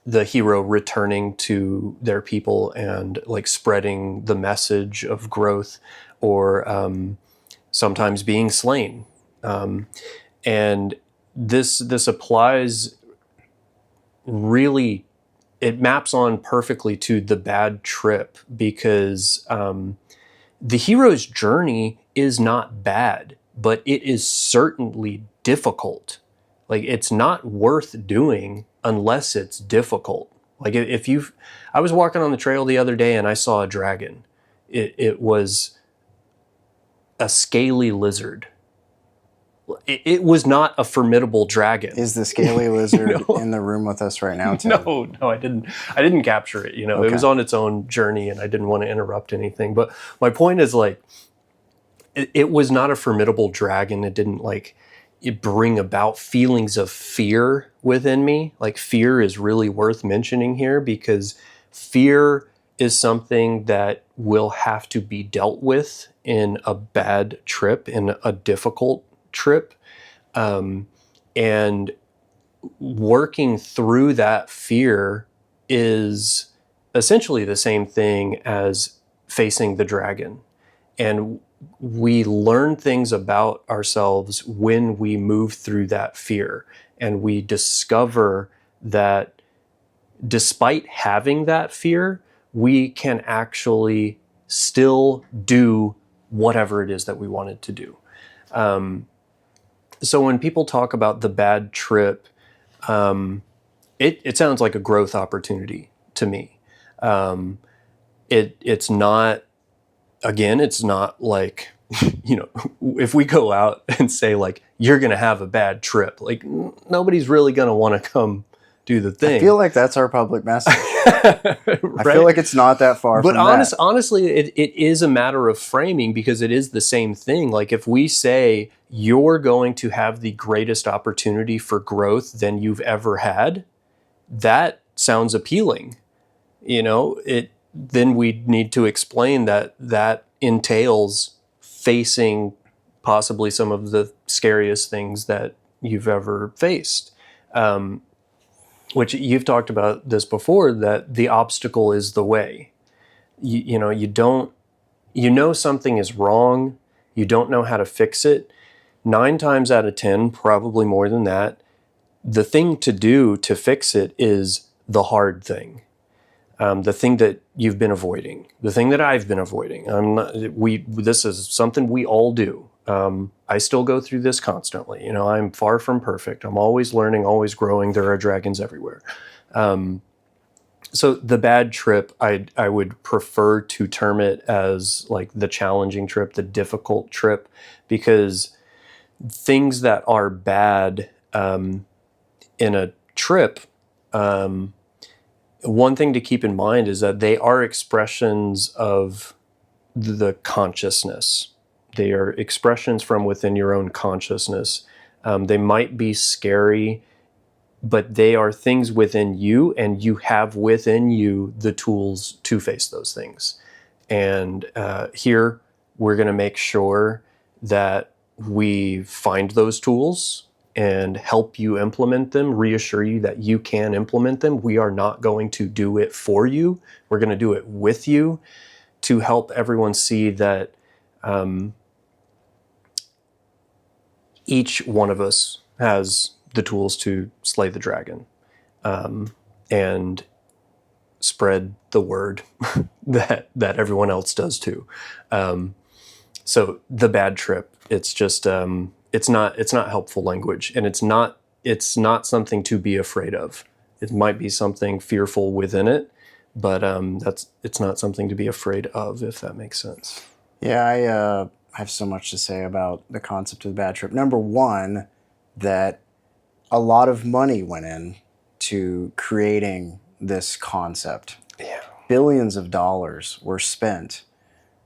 the hero returning to their people and like spreading the message of growth, or sometimes being slain. And this applies really, it maps on perfectly to the bad trip, because the hero's journey is not bad, but it is certainly difficult. Like, it's not worth doing unless it's difficult. Like I was walking on the trail the other day and I saw a dragon. It was a scaly lizard. It was not a formidable dragon. Is the scaly lizard in the room with us right now, Tim? No, I didn't capture it. Okay. It was on its own journey and I didn't want to interrupt anything. But my point is, like, it was not a formidable dragon. It didn't it bring about feelings of fear within me. Like, fear is really worth mentioning here, because fear is something that will have to be dealt with in a bad trip, in a difficult trip. And working through that fear is essentially the same thing as facing the dragon. And we learn things about ourselves when we move through that fear, and we discover that despite having that fear, we can actually still do whatever it is that we wanted to do. So when people talk about the bad trip, it sounds like a growth opportunity to me. It's not, again, it's not like, if we go out and say, like, you're going to have a bad trip, like, nobody's really going to want to come do the thing. I feel like that's our public message. Right? I feel like it's not that far from that. Honestly, it is a matter of framing, because it is the same thing. Like, if we say you're going to have the greatest opportunity for growth than you've ever had, that sounds appealing. Then we need to explain that entails facing possibly some of the scariest things that you've ever faced. Which you've talked about this before, that the obstacle is the way. You know something is wrong, you don't know how to fix it, 9 times out of 10, probably more than that, the thing to do to fix it is the hard thing. The thing that you've been avoiding, the thing that I've been avoiding. This is something we all do. I still go through this constantly. I'm far from perfect. I'm always learning, always growing. There are dragons everywhere. So the bad trip, I would prefer to term it as like the challenging trip, the difficult trip, because things that are bad in a trip, one thing to keep in mind is that they are expressions of the consciousness. They are expressions from within your own consciousness. They might be scary, but they are things within you, and you have within you the tools to face those things. And here, we're going to make sure that we find those tools and help you implement them, reassure you that you can implement them. We are not going to do it for you. We're going to do it with you to help everyone see that each one of us has the tools to slay the dragon and spread the word that everyone else does too. So the bad trip, it's just it's not helpful language, and it's not something to be afraid of. It might be something fearful within it, but it's not something to be afraid of, if that makes sense. Yeah, I have so much to say about the concept of the bad trip. Number one, that a lot of money went in to creating this concept. Yeah. Billions of dollars were spent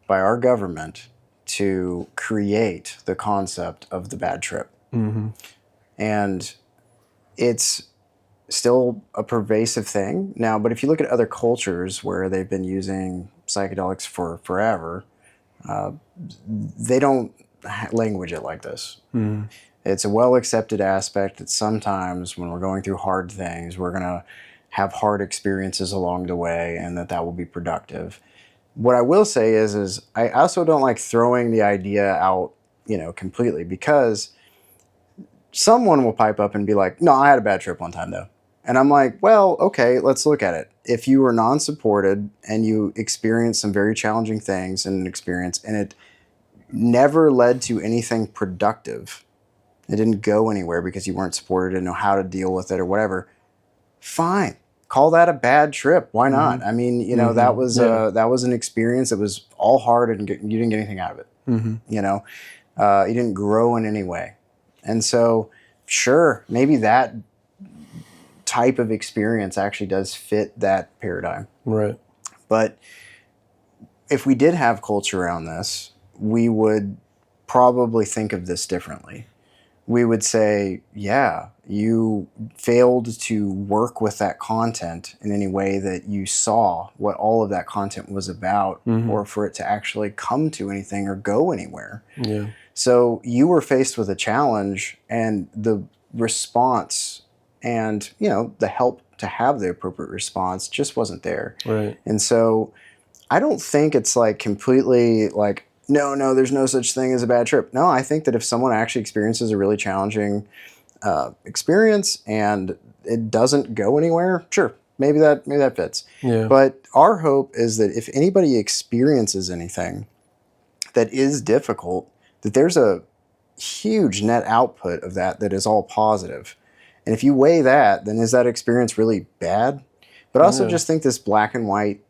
by our government to create the concept of the bad trip. Mm-hmm. And it's still a pervasive thing now, but if you look at other cultures where they've been using psychedelics for forever, they don't language it like this. Mm. It's a well-accepted aspect that sometimes when we're going through hard things, we're going to have hard experiences along the way, and that will be productive. What I will say is I also don't like throwing the idea out, completely, because someone will pipe up and be like, no, I had a bad trip one time though. And I'm like, well, okay, let's look at it. If you were non-supported and you experienced some very challenging things in an experience and it never led to anything productive, it didn't go anywhere because you weren't supported, didn't know how to deal with it or whatever, fine. Call that a bad trip. Why not? Mm-hmm. I mean, Mm-hmm. that was an experience that was all hard and you didn't get anything out of it. Mm-hmm. You didn't grow in any way. And so, sure, maybe that type of experience actually does fit that paradigm. Right. But if we did have culture around this, we would probably think of this differently. We would say, yeah, you failed to work with that content in any way that you saw what all of that content was about, mm-hmm. or for it to actually come to anything or go anywhere. Yeah. So you were faced with a challenge, and the response and, the help to have the appropriate response just wasn't there. Right. And so I don't think it's like completely like, no, there's no such thing as a bad trip. No, I think that if someone actually experiences a really challenging experience and it doesn't go anywhere, sure, maybe that fits. Yeah. But our hope is that if anybody experiences anything that is difficult, that there's a huge net output of that is all positive. And if you weigh that, then is that experience really bad? But also just think this black and white,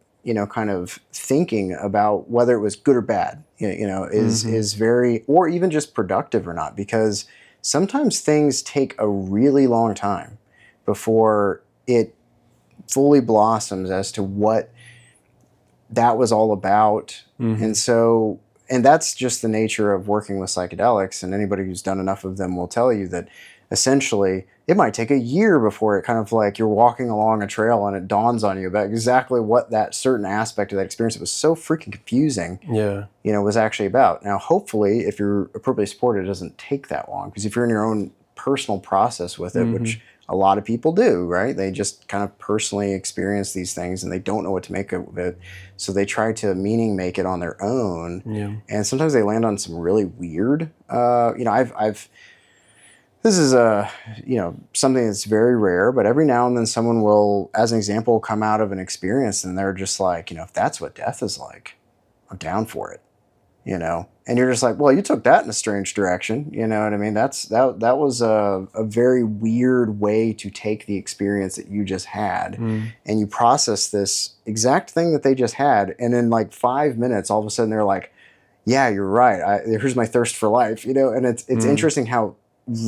kind of thinking about whether it was good or bad, is very, or even just productive or not, because sometimes things take a really long time before it fully blossoms as to what that was all about. Mm-hmm. And that's just the nature of working with psychedelics, and anybody who's done enough of them will tell you that essentially it might take a year before it kind of like you're walking along a trail and it dawns on you about exactly what that certain aspect of that experience that was so freaking confusing, was actually about. Now, hopefully, if you're appropriately supported, it doesn't take that long, because if you're in your own personal process with it, which a lot of people do, right? They just kind of personally experience these things and they don't know what to make of it. So they try to meaning make it on their own. Yeah. And sometimes they land on some really weird, this is something that's very rare, but every now and then someone will, as an example, come out of an experience and they're just like, if that's what death is like, I'm down for it, and you're just like, well, you took that in a strange direction. You know what I mean? That was a very weird way to take the experience that you just had, and you process this exact thing that they just had, and in like 5 minutes, all of a sudden they're like, yeah, you're right. Here's my thirst for life, and it's interesting how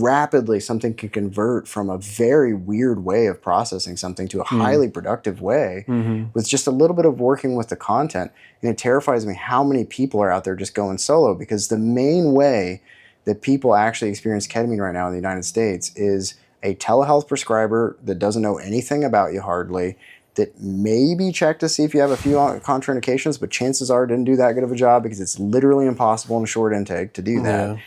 rapidly something can convert from a very weird way of processing something to a highly productive way with just a little bit of working with the content. And it terrifies me how many people are out there just going solo, because the main way that people actually experience ketamine right now in the United States is a telehealth prescriber that doesn't know anything about you hardly, that maybe check to see if you have a few contraindications, but chances are didn't do that good of a job because it's literally impossible in a short intake to do that. Yeah.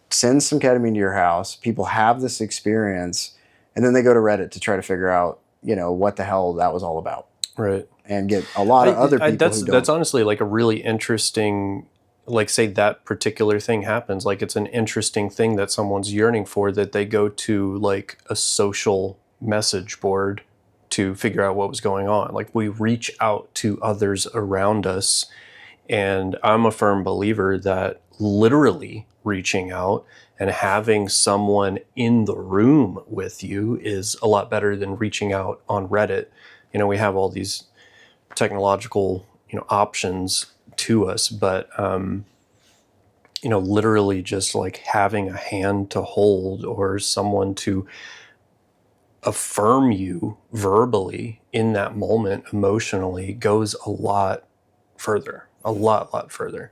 Send some ketamine to your house. People have this experience, and then they go to Reddit to try to figure out, what the hell that was all about. Right. And get a lot of other people who don't. That's honestly like a really interesting, like say that particular thing happens. Like it's an interesting thing that someone's yearning for, that they go to like a social message board to figure out what was going on. Like we reach out to others around us. And I'm a firm believer that literally reaching out and having someone in the room with you is a lot better than reaching out on Reddit. We have all these technological, options to us, but, literally just like having a hand to hold or someone to affirm you verbally in that moment emotionally goes a lot further, a lot further.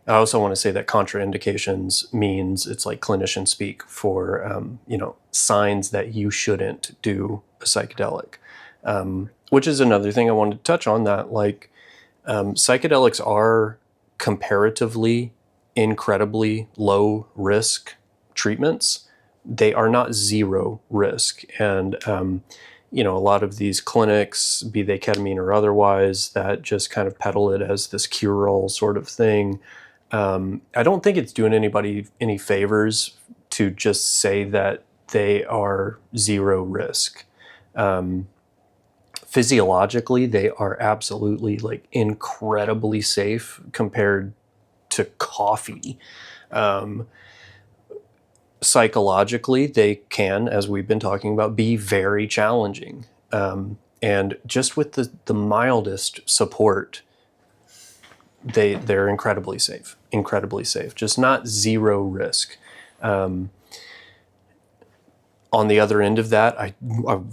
I also want to say that contraindications means it's like clinician speak for, signs that you shouldn't do a psychedelic, which is another thing I wanted to touch on, that like psychedelics are comparatively incredibly low risk treatments. They are not zero risk. And, a lot of these clinics, be they ketamine or otherwise, that just kind of peddle it as this cure-all sort of thing. I don't think it's doing anybody any favors to just say that they are zero risk. Physiologically, they are absolutely like incredibly safe compared to coffee. Psychologically, they can, as we've been talking about, be very challenging. And just with the mildest support, they're incredibly safe, just not zero risk. On the other end of that, I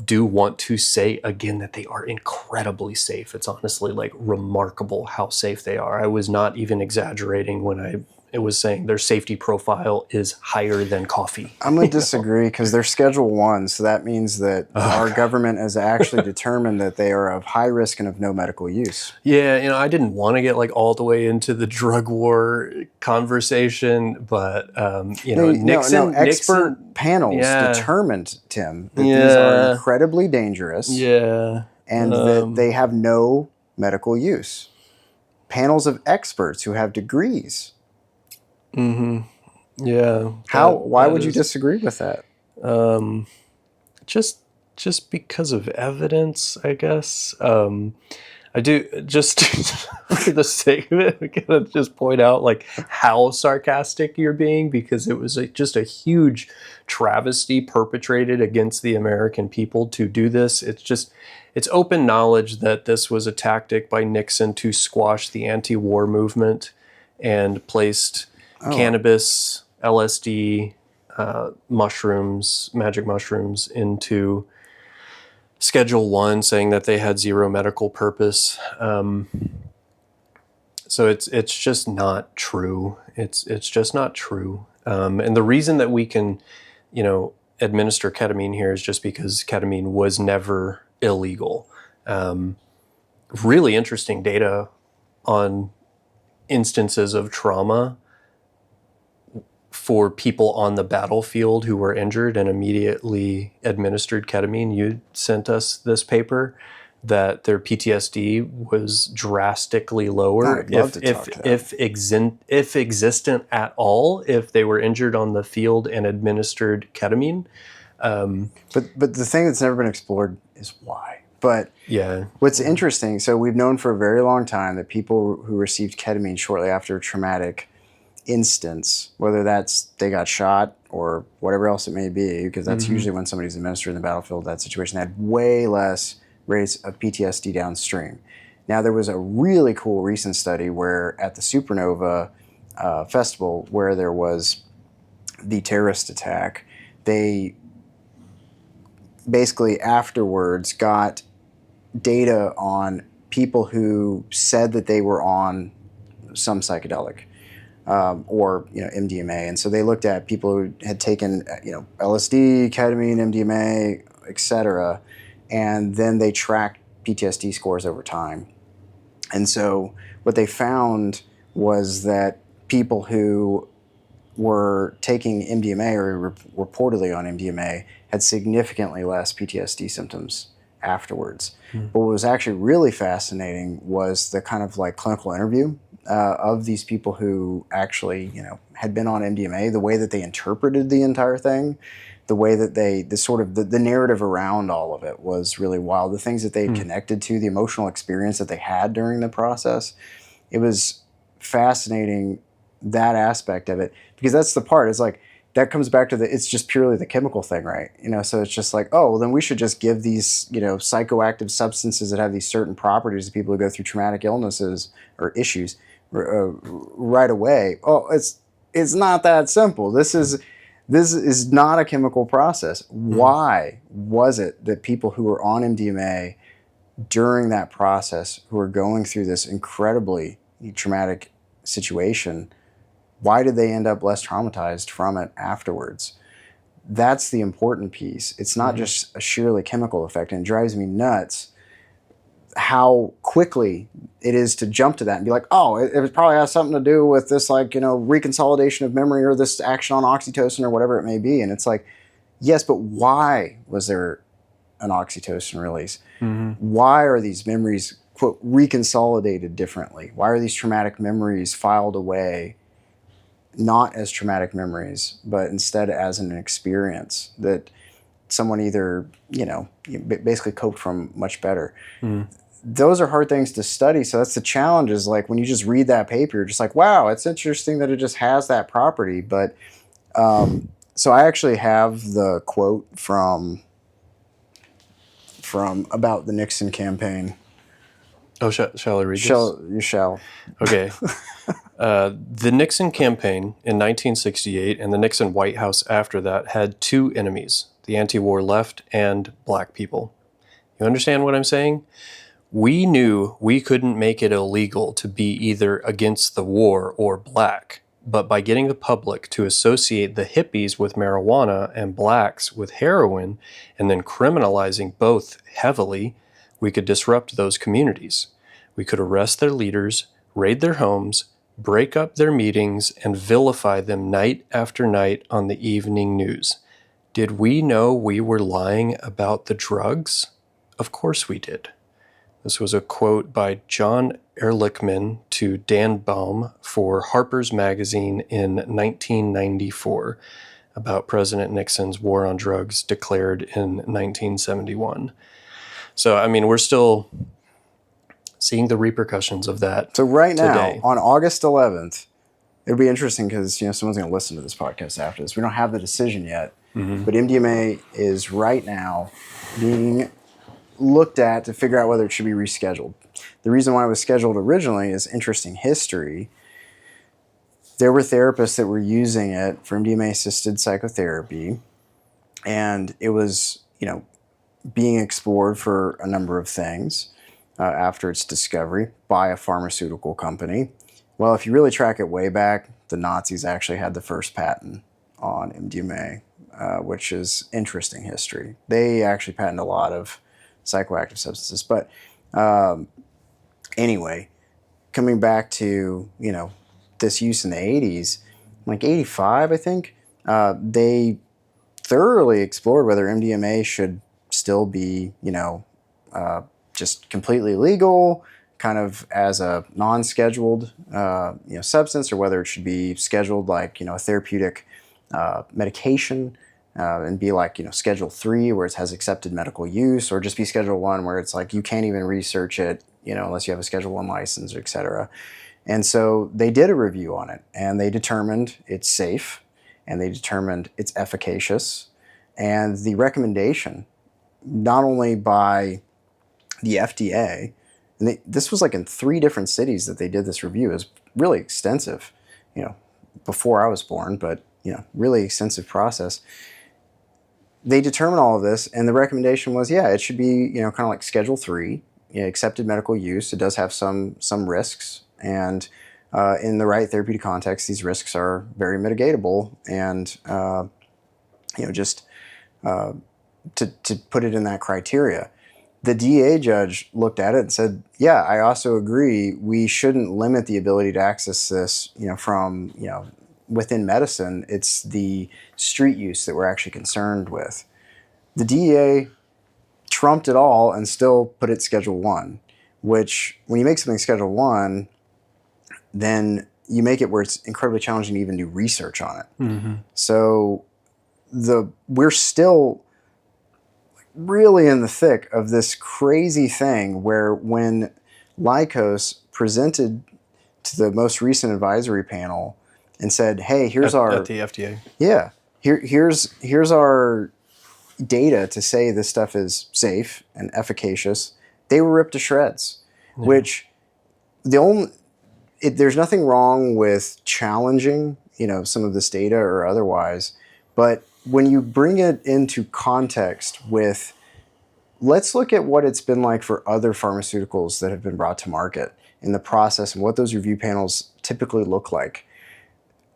do want to say again that they are incredibly safe. It's honestly like remarkable how safe they are. I was not even exaggerating when it was saying their safety profile is higher than coffee. I'm going to disagree, because they're Schedule 1, so that means that our government has actually determined that they are of high risk and of no medical use. Yeah, I didn't want to get like all the way into the drug war conversation, but Nixon, expert panels determined, Tim, that these are incredibly dangerous. Yeah, and that they have no medical use. Panels of experts who have degrees. Mm-hmm. Yeah. Why would you disagree with that? Just because of evidence, I guess. I do, just for the sake of it, I'm gonna just point out like how sarcastic you're being, because it was just a huge travesty perpetrated against the American people to do this. It's open knowledge that this was a tactic by Nixon to squash the anti-war movement, and placed cannabis, LSD, mushrooms, magic mushrooms into Schedule 1, saying that they had zero medical purpose. So it's just not true. It's just not true. And the reason that we can, administer ketamine here is just because ketamine was never illegal. Really interesting data on instances of trauma for people on the battlefield who were injured and immediately administered ketamine, you sent us this paper that their PTSD was drastically lower, I'd love to talk to that. if existent at all, if they were injured on the field and administered ketamine. But the thing that's never been explored is why. But Yeah. what's interesting, so we've known for a very long time that people who received ketamine shortly after a traumatic instance, whether that's they got shot or whatever else it may be, because that's usually when somebody's administered in the battlefield, that situation, had way less rates of PTSD downstream. Now, there was a really cool recent study where at the Supernova Festival, where there was the terrorist attack, they basically afterwards got data on people who said that they were on some psychedelic or MDMA, and so they looked at people who had taken LSD, ketamine, MDMA, etc., and then they tracked PTSD scores over time. And so what they found was that people who were taking MDMA or reportedly on MDMA had significantly less PTSD symptoms afterwards. But what was actually really fascinating was the kind of like clinical interview of these people who actually had been on MDMA, the way that they interpreted the entire thing, the way that the narrative around all of it was really wild. The things that they connected to, the emotional experience that they had during the process, it was fascinating, that aspect of it, because that's the part. It's like that comes back to it's just purely the chemical thing, right? So it's just like, oh, well, then we should just give thes psychoactive substances that have these certain properties to people who go through traumatic illnesses or issues right away. Oh, it's not that simple. This is not a chemical process. Why was it that people who were on MDMA during that process, who were going through this incredibly traumatic situation, why did they end up less traumatized from it afterwards? That's the important piece. It's not just a sheerly chemical effect, and it drives me nuts how quickly it is to jump to that and be like, oh, it probably has something to do with this, reconsolidation of memory or this action on oxytocin or whatever it may be. And it's like, yes, but why was there an oxytocin release? Why are these memories, quote, reconsolidated differently? Why are these traumatic memories filed away not as traumatic memories, but instead as an experience that someone either, basically coped from much better? Those are hard things to study. So that's the challenge, is like when you just read that paper, you're just like, wow, it's interesting that it just has that property. But so I actually have the quote from about the Nixon campaign. Oh, shall I read this? You shall. Okay. The Nixon campaign in 1968 and the Nixon White House after that had two enemies, the anti-war left and black people. You understand what I'm saying? We knew we couldn't make it illegal to be either against the war or black, but by getting the public to associate the hippies with marijuana and blacks with heroin, and then criminalizing both heavily, we could disrupt those communities. We could arrest their leaders, raid their homes, break up their meetings, and vilify them night after night on the evening news. Did we know we were lying about the drugs? Of course we did. This was a quote by John Ehrlichman to Dan Baum for Harper's Magazine in 1994 about President Nixon's war on drugs declared in 1971. So, I mean, we're still seeing the repercussions of that. So right today. now, on August 11th, it'll be interesting because someone's going to listen to this podcast after this. We don't have the decision yet, but MDMA is right now being looked at to figure out whether it should be rescheduled. The reason why it was scheduled originally is interesting history. There were therapists that were using it for MDMA-assisted psychotherapy, and it was, being explored for a number of things after its discovery by a pharmaceutical company. Well, if you really track it way back, the Nazis actually had the first patent on MDMA, which is interesting history. They actually patented a lot of psychoactive substances. But anyway, coming back to, this use in the 80s, like 85, I think, they thoroughly explored whether MDMA should still be, just completely legal, kind of as a non-scheduled, substance, or whether it should be scheduled like, a therapeutic medication, and be like, Schedule 3 where it has accepted medical use, or just be Schedule 1 where it's like you can't even research it, unless you have a Schedule 1 license, et cetera. And so they did a review on it, and they determined it's safe, and they determined it's efficacious. And the recommendation, not only by the FDA, and this was like in 3 different cities that they did this review. It was really extensive, before I was born, but, really extensive process. They determined all of this, and the recommendation was, it should be, kind of like Schedule 3, accepted medical use. It does have some risks, and in the right therapeutic context, these risks are very mitigatable, and, to put it in that criteria. The DEA judge looked at it and said, I also agree, we shouldn't limit the ability to access this, from, within medicine. It's the street use that we're actually concerned with. The DEA trumped it all and still put it Schedule 1, which when you make something Schedule 1, then you make it where it's incredibly challenging to even do research on it. Mm-hmm. So we're still really in the thick of this crazy thing where when Lykos presented to the most recent advisory panel and said, hey, here's at the FDA. Yeah. Here's our data to say this stuff is safe and efficacious, they were ripped to shreds. Yeah. Which there's nothing wrong with challenging, some of this data or otherwise, but when you bring it into context with, let's look at what it's been like for other pharmaceuticals that have been brought to market in the process and what those review panels typically look like.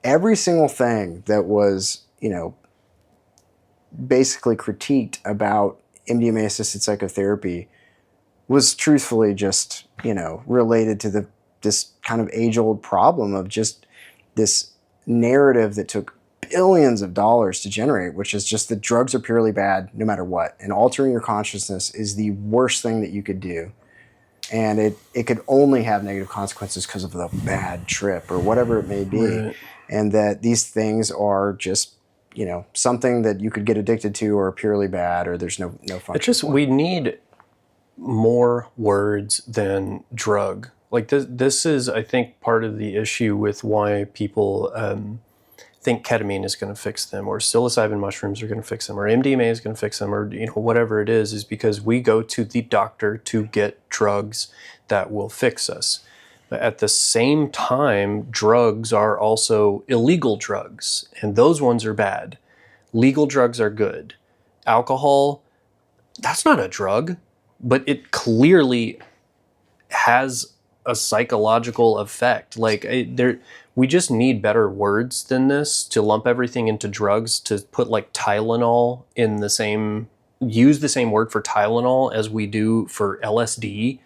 Every single thing that was, basically critiqued about MDMA-assisted psychotherapy was truthfully just, related to this kind of age-old problem of just this narrative that took billions of dollars to generate, which is just that drugs are purely bad no matter what. And altering your consciousness is the worst thing that you could do. And it could only have negative consequences because of the bad trip or whatever it may be. Right. And that these things are just, something that you could get addicted to or purely bad or there's no function. It's just, we need more words than drug. Like this is, I think, part of the issue with why people think ketamine is going to fix them, or psilocybin mushrooms are going to fix them, or MDMA is going to fix them, or whatever it is because we go to the doctor to get drugs that will fix us. But at the same time, drugs are also illegal drugs, and those ones are bad. Legal drugs are good. Alcohol, that's not a drug, but it clearly has a psychological effect. We just need better words than this to lump everything into drugs, to put like Tylenol in use the same word for Tylenol as we do for LSD.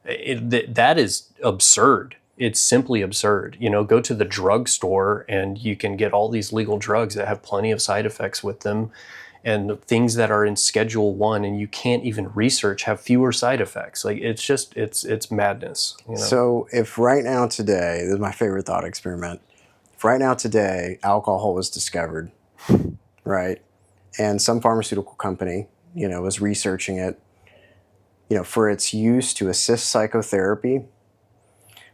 That is absurd. It's simply absurd. Go to the drugstore and you can get all these legal drugs that have plenty of side effects with them, and things that are in Schedule 1 and you can't even research have fewer side effects. Like it's madness. So if right now today, this is my favorite thought experiment. If right now today alcohol was discovered, right, and some pharmaceutical company, was researching it, for its use to assist psychotherapy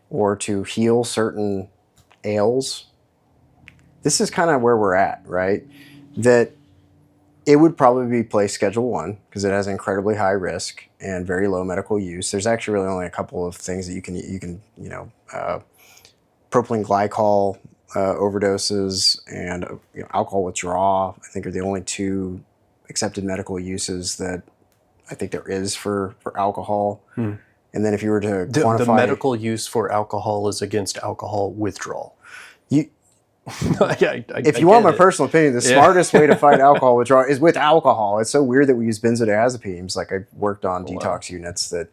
or to heal certain ails, this is kind of where we're at, right? That it would probably be placed Schedule 1 because it has incredibly high risk and very low medical use. There's actually really only a couple of things that you can propylene glycol overdoses and alcohol withdrawal, I think, are the only 2 accepted medical uses that I think there is for alcohol. And then if you were to quantify... The medical use for alcohol is against alcohol withdrawal. If you want my personal opinion, the smartest way to fight alcohol withdrawal is with alcohol. It's so weird that we use benzodiazepines. Like, I've worked on detox units that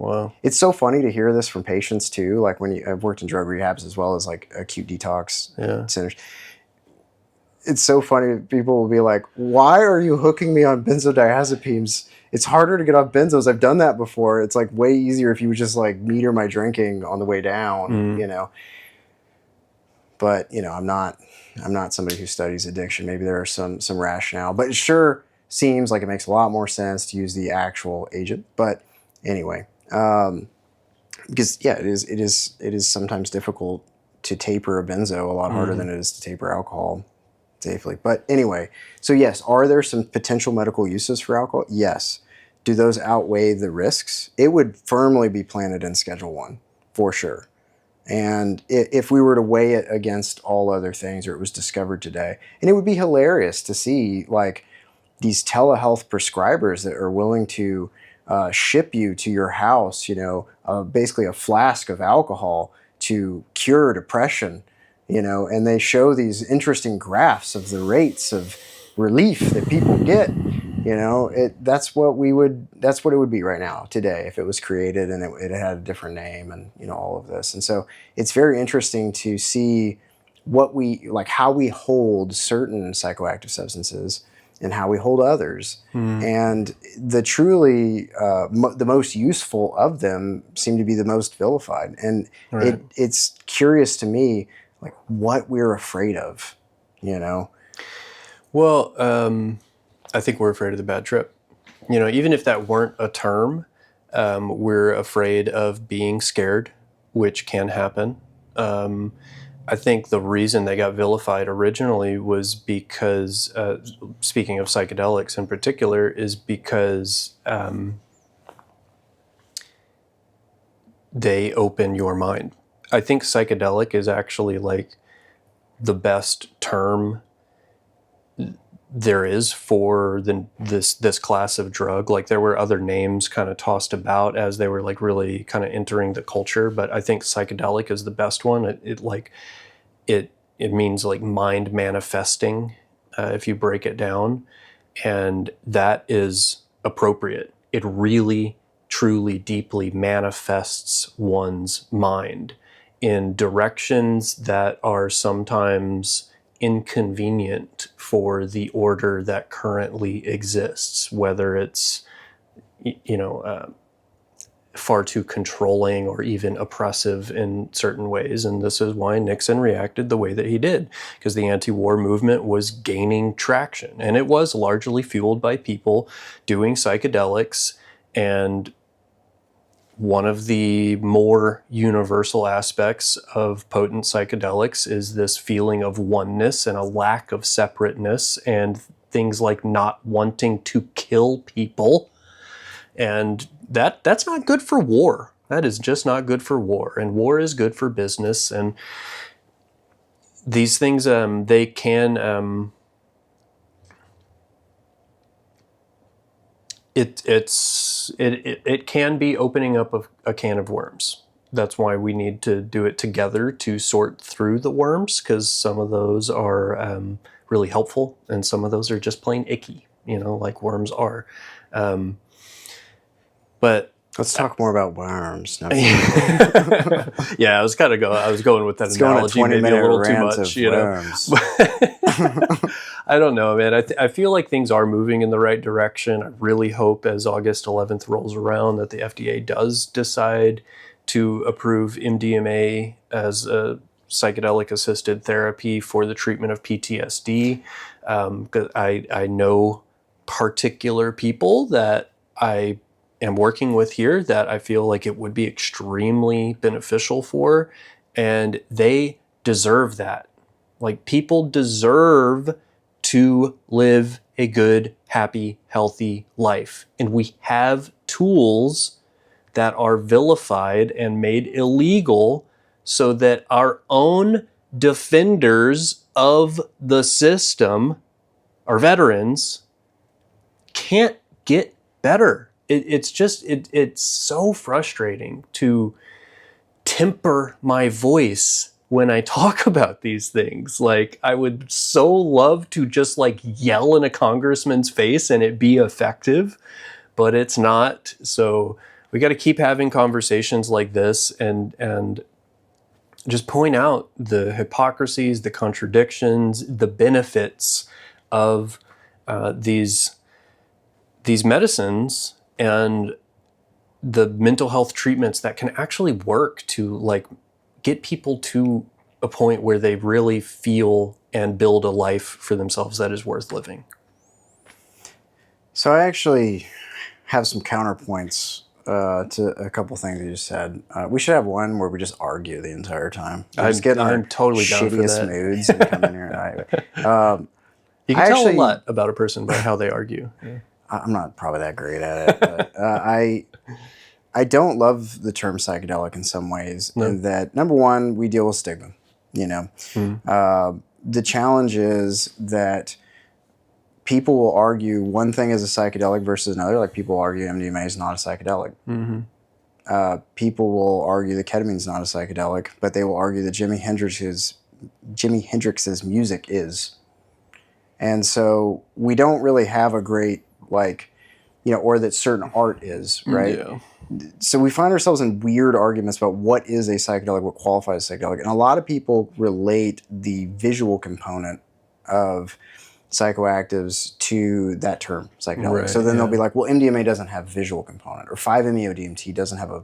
Wow. It's so funny to hear this from patients too. Like I've worked in drug rehabs as well as like acute detox centers. It's so funny. People will be like, why are you hooking me on benzodiazepines? It's harder to get off benzos. I've done that before. It's like way easier if you would just like meter my drinking on the way down, you know. But, you know, I'm not somebody who studies addiction. Maybe there are some rationale, but it sure seems like it makes a lot more sense to use the actual agent. But anyway, because yeah, it is sometimes difficult to taper a benzo, a lot harder than it is to taper alcohol safely. But anyway, so yes, are there some potential medical uses for alcohol? Yes. Do those outweigh the risks? It would firmly be planted in Schedule 1 for sure. And if we were to weigh it against all other things, or it was discovered today, and it would be hilarious to see like these telehealth prescribers that are willing to ship you to your house, you know, basically a flask of alcohol to cure depression, you know, and they show these interesting graphs of the rates of relief that people get. You know, that's what it would be right now today if it was created and it had a different name and, you know, all of this. And so it's very interesting to see how we hold certain psychoactive substances and how we hold others. And the truly, the most useful of them seem to be the most vilified. And it's curious to me, like what we're afraid of, you know? Well, I think we're afraid of the bad trip. You know, even if that weren't a term, we're afraid of being scared, which can happen. I think the reason they got vilified originally was because, speaking of psychedelics in particular, is because they open your mind. I think psychedelic is actually like the best term there is for this class of drug. Like there were other names kind of tossed about as they were like really kind of entering the culture, but I think psychedelic is the best one. It means like mind manifesting, if you break it down, and that is appropriate. It really, truly, deeply manifests one's mind in directions that are sometimes inconvenient for the order that currently exists, whether it's, you know, far too controlling or even oppressive in certain ways. And this is why Nixon reacted the way that he did, because the anti-war movement was gaining traction. And it was largely fueled by people doing psychedelics. And one of the more universal aspects of potent psychedelics is this feeling of oneness and a lack of separateness, and things like not wanting to kill people. And that's not good for war. That is just not good for war. And war is good for business. And these things, they can... It can be opening up a can of worms. That's why we need to do it together to sort through the worms, because some of those are really helpful and some of those are just plain icky, you know, like worms are. But let's talk more about worms. No. Yeah, I was going with that analogy, maybe a little too much, you know. I don't know, man. I feel like things are moving in the right direction. I really hope as August 11th rolls around that the FDA does decide to approve MDMA as a psychedelic-assisted therapy for the treatment of PTSD. Because I know particular people that I am working with here that I feel like it would be extremely beneficial for, and they deserve that. Like, people deserve to live a good, happy, healthy life. And we have tools that are vilified and made illegal so that our own defenders of the system, our veterans, can't get better. It's so frustrating to temper my voice when I talk about these things. Like, I would so love to just like yell in a congressman's face and it be effective, but it's not. So we got to keep having conversations like this and just point out the hypocrisies, the contradictions, the benefits of these medicines and the mental health treatments that can actually work to like get people to a point where they really feel and build a life for themselves that is worth living. So I actually have some counterpoints to a couple things you just said. We should have one where we just argue the entire time. We just get in our totally down for shittiest that. moods and come in here. You can tell a lot about a person by how they argue. Yeah. I'm not probably that great at it, but I don't love the term psychedelic in some ways. No. In that, number one, we deal with stigma. The challenge is that people will argue one thing is a psychedelic versus another. Like people will argue MDMA is not a psychedelic. People will argue that ketamine is not a psychedelic, but they will argue that Jimi Hendrix's music is. And so we don't really have a great or that certain art is, right? Yeah. So we find ourselves in weird arguments about what is a psychedelic, what qualifies as psychedelic. And a lot of people relate the visual component of psychoactives to that term, psychedelic. Right, so then yeah. they'll be like, well, MDMA doesn't have visual component, or 5-MeO-DMT doesn't have a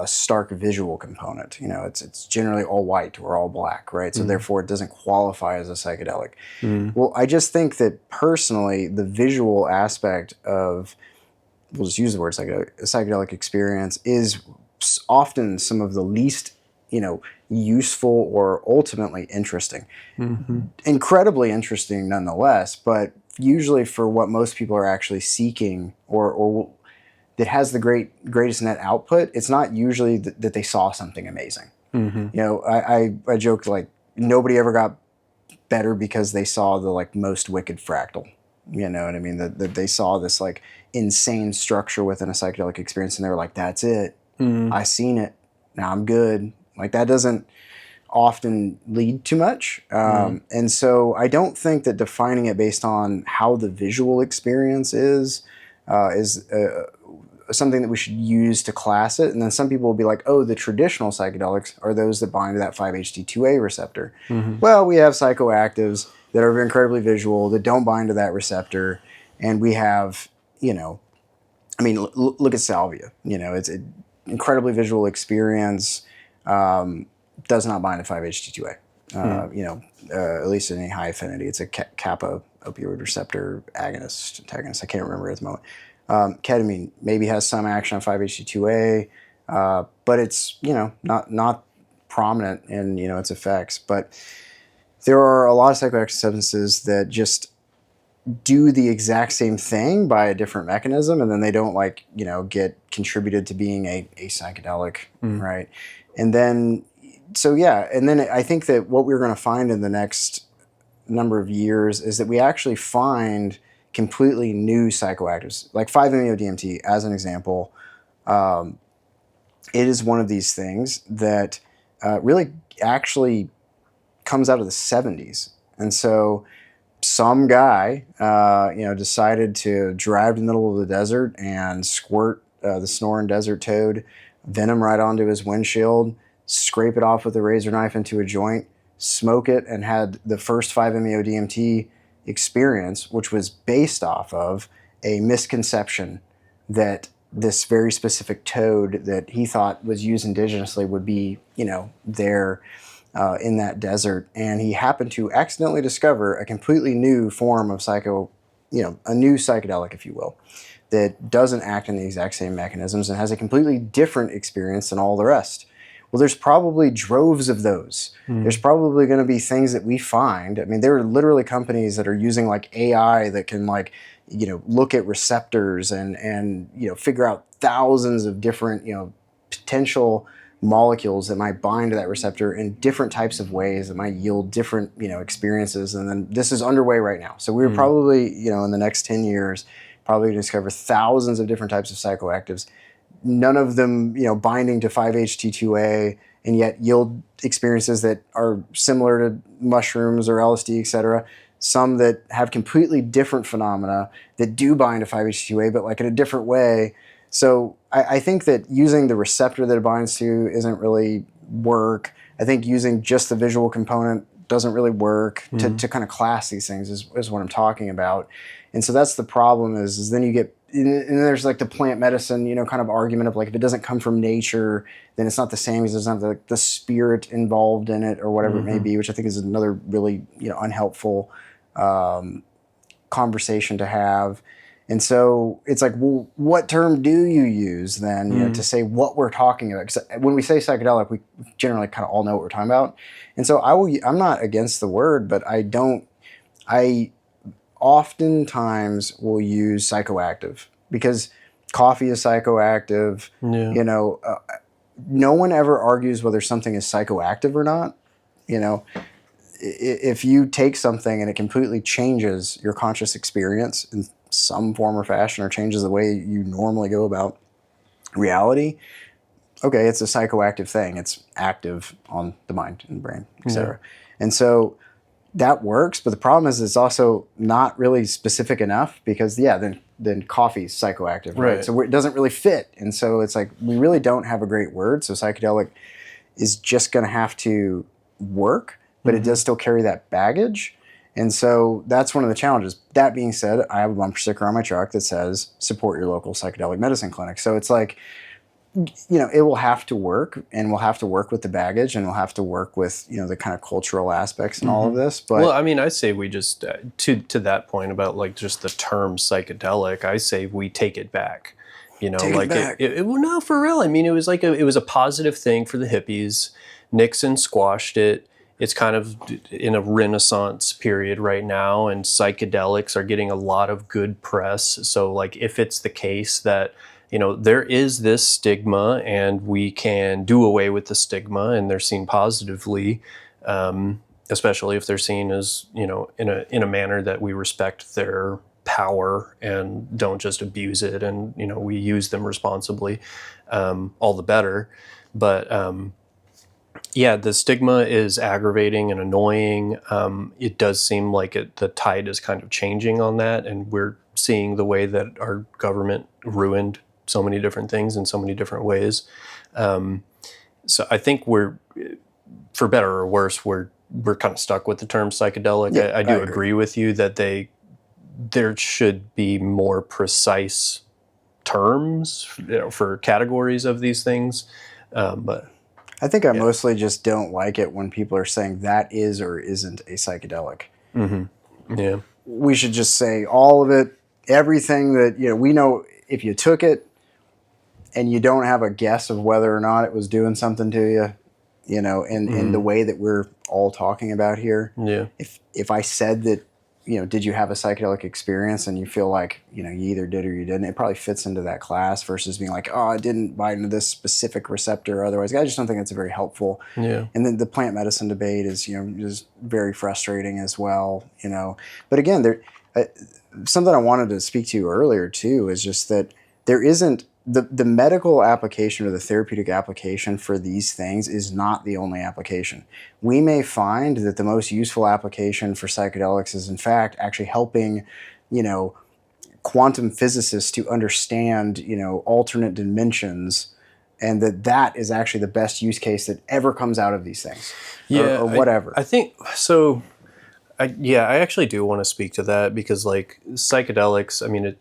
stark visual component. It's generally all white or all black, right? So therefore it doesn't qualify as a psychedelic. Well, I just think that personally, the visual aspect of, we'll just use the word psychedelic experience, is often some of the least, useful or ultimately interesting. Incredibly interesting nonetheless, but usually for what most people are actually seeking or that has the greatest net output, it's not usually that they saw something amazing. I joked like nobody ever got better because they saw the most wicked fractal. You know what I mean? That they saw this insane structure within a psychedelic experience and they were like, that's it. I seen it. Now I'm good. That doesn't often lead to much. And so I don't think that defining it based on how the visual experience is something that we should use to class it. And then some people will be like, oh, the traditional psychedelics are those that bind to that 5-HT2A receptor. Well, we have psychoactives that are incredibly visual, that don't bind to that receptor. And we have, look at salvia. It's an incredibly visual experience, does not bind to 5-HT2A. At least in any high affinity. It's a kappa opioid receptor antagonist. I can't remember at the moment. Ketamine maybe has some action on 5-HT2A, but it's not prominent in its effects. But there are a lot of psychoactive substances that just do the exact same thing by a different mechanism, and then they don't get contributed to being a psychedelic, right? And then I think that what we're going to find in the next number of years is that we actually find completely new psychoactives, like 5-MeO-DMT as an example. It is one of these things that really actually comes out of the 70s. And so some guy, decided to drive to the middle of the desert and squirt the snoring desert toad venom right onto his windshield, scrape it off with a razor knife into a joint, smoke it, and had the first 5-MeO-DMT experience, which was based off of a misconception that this very specific toad that he thought was used indigenously would be, there in that desert. And he happened to accidentally discover a completely new form of a new psychedelic, if you will, that doesn't act in the exact same mechanisms and has a completely different experience than all the rest. Well, there's probably droves of those. There's probably going to be things that we find. I mean, there are literally companies that are using AI that can look at receptors and figure out thousands of different, potential molecules that might bind to that receptor in different types of ways that might yield different, experiences. And then this is underway right now. So we're probably, in the next 10 years, probably going to discover thousands of different types of psychoactives. None of them, binding to 5-HT2A, and yet yield experiences that are similar to mushrooms or LSD, etc. Some that have completely different phenomena that do bind to 5-HT2A, but in a different way. So I think that using the receptor that it binds to isn't really work. I think using just the visual component doesn't really work to kind of class these things is what I'm talking about. And so that's the problem is then you get, and there's like the plant medicine, kind of argument of like, if it doesn't come from nature, then it's not the same because there's not the spirit involved in it or whatever it may be, which I think is another really, unhelpful conversation to have. And so it's like, well, what term do you use then to say what we're talking about? Because when we say psychedelic, we generally kind of all know what we're talking about. And so I'm not against the word, but I oftentimes will use psychoactive because coffee is psychoactive. No one ever argues whether something is psychoactive or not. If you take something and it completely changes your conscious experience in some form or fashion or changes the way you normally go about reality, okay, it's a psychoactive thing. It's active on the mind and the brain, etc. And so that works, but the problem is it's also not really specific enough because, then coffee's psychoactive, right? So it doesn't really fit. And so it's like we really don't have a great word. So psychedelic is just going to have to work, but it does still carry that baggage. And so that's one of the challenges. That being said, I have a bumper sticker on my truck that says, support your local psychedelic medicine clinic. So it's like, it will have to work, and we'll have to work with the baggage, and we'll have to work with, the kind of cultural aspects and all of this. But well, I mean, I say we just, to that point about like just the term psychedelic, I say we take it back. Take it back. Well, no, for real. I mean, it was like it was a positive thing for the hippies. Nixon squashed it. It's kind of in a renaissance period right now, and psychedelics are getting a lot of good press. So like if it's the case that, there is this stigma and we can do away with the stigma and they're seen positively, especially if they're seen as, in a manner that we respect their power and don't just abuse it and, we use them responsibly, all the better. But, the stigma is aggravating and annoying. It does seem like the tide is kind of changing on that, and we're seeing the way that our government ruined so many different things in so many different ways. So I think we're, for better or worse, we're kind of stuck with the term psychedelic. Yeah, I do agree with you that there should be more precise terms, for categories of these things, but. I think I mostly just don't like it when people are saying that is or isn't a psychedelic. Yeah. We should just say all of it, everything that, we know if you took it and you don't have a guess of whether or not it was doing something to you, in the way that we're all talking about here. Yeah. If I said that, did you have a psychedelic experience and you feel like, you either did or you didn't, it probably fits into that class versus being like, oh, I didn't bind into this specific receptor or otherwise. I just don't think that's very helpful. Yeah. And then the plant medicine debate is, just very frustrating as well, But again, something I wanted to speak to earlier too is just that there isn't, the medical application or the therapeutic application for these things is not the only application. We may find that the most useful application for psychedelics is in fact actually helping, quantum physicists to understand, alternate dimensions, and that is actually the best use case that ever comes out of these things, or whatever. I think so. I actually do want to speak to that because like psychedelics, I mean,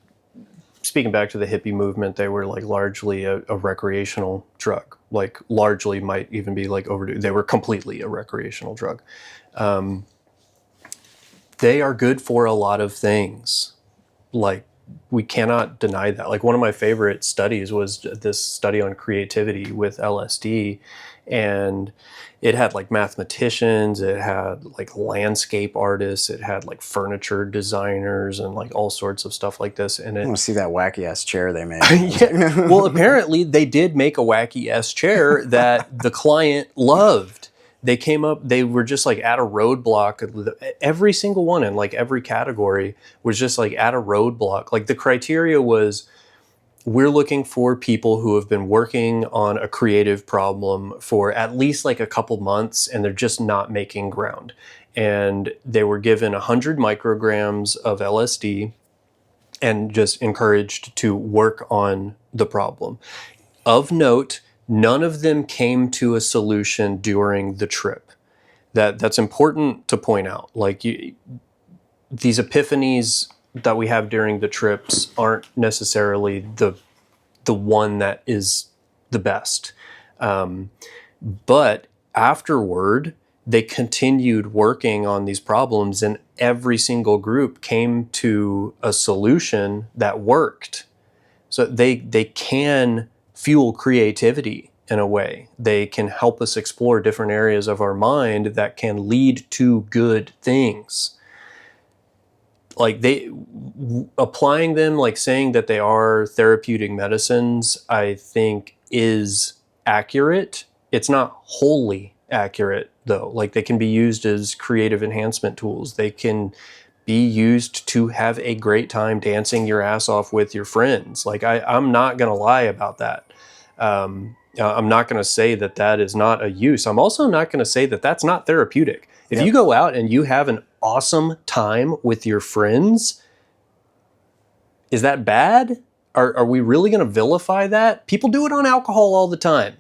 speaking back to the hippie movement, they were like largely a recreational drug, like largely might even be like overdue. They were completely a recreational drug. They are good for a lot of things. Like we cannot deny that. Like one of my favorite studies was this study on creativity with LSD, and it had like mathematicians, it had like landscape artists, it had like furniture designers and like all sorts of stuff like this. And I want to see that wacky ass chair they made. Well, apparently they did make a wacky ass chair that the client loved. They were just like at a roadblock. Every single one in like every category was just like at a roadblock. Like the criteria was, we're looking for people who have been working on a creative problem for at least like a couple months and they're just not making ground. And they were given 100 micrograms of LSD and just encouraged to work on the problem. Of note, none of them came to a solution during the trip. That's important to point out. Like these epiphanies that we have during the trips aren't necessarily the one that is the best. But afterward, they continued working on these problems, and every single group came to a solution that worked. So they can fuel creativity in a way. They can help us explore different areas of our mind that can lead to good things. Like applying them, like saying that they are therapeutic medicines, I think is accurate. It's not wholly accurate though. Like they can be used as creative enhancement tools. They can be used to have a great time dancing your ass off with your friends. Like I'm not going to lie about that. I'm not going to say that that is not a use. I'm also not going to say that that's not therapeutic. If you go out and you have an awesome time with your friends, is that bad? Are we really going to vilify that? People do it on alcohol all the time,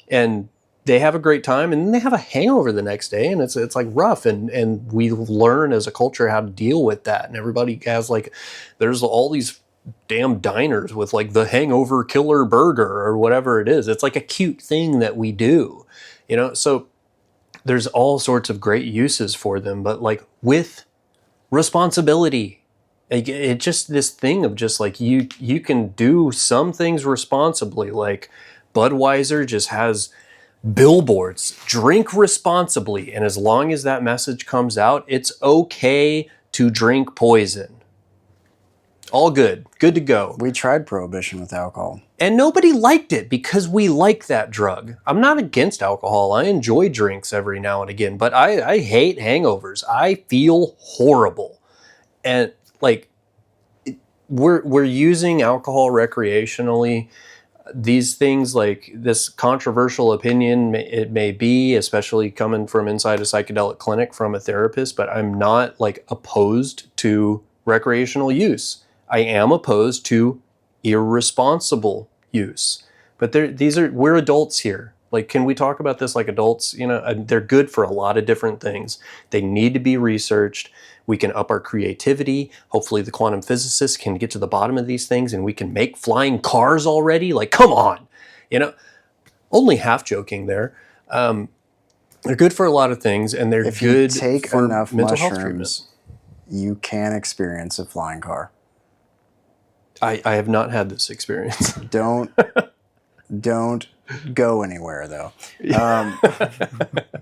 and they have a great time, and then they have a hangover the next day, and it's like rough, and we learn as a culture how to deal with that. And everybody has like, there's all these damn diners with like the hangover killer burger or whatever it is. It's like a cute thing that we do, you know. So there's all sorts of great uses for them, but like with responsibility. It's just this thing of just like you can do some things responsibly. Like Budweiser just has billboards, drink responsibly, and as long as that message comes out, it's okay to drink poison. All good to go. We tried prohibition with alcohol. And nobody liked it because we like that drug. I'm not against alcohol. I enjoy drinks every now and again, but I hate hangovers. I feel horrible. And like, we're using alcohol recreationally. These things, like this controversial opinion, it may be, especially coming from inside a psychedelic clinic from a therapist, but I'm not like opposed to recreational use. I am opposed to irresponsible use. But we're adults here. Like, can we talk about this like adults? You know, they're good for a lot of different things. They need to be researched. We can up our creativity. Hopefully the quantum physicists can get to the bottom of these things and we can make flying cars already. Like, come on, you know, only half joking there. They're good for a lot of things, and they're good if you take for enough mental health mushrooms, treatment. You can experience a flying car. I have not had this experience. Don't go anywhere though.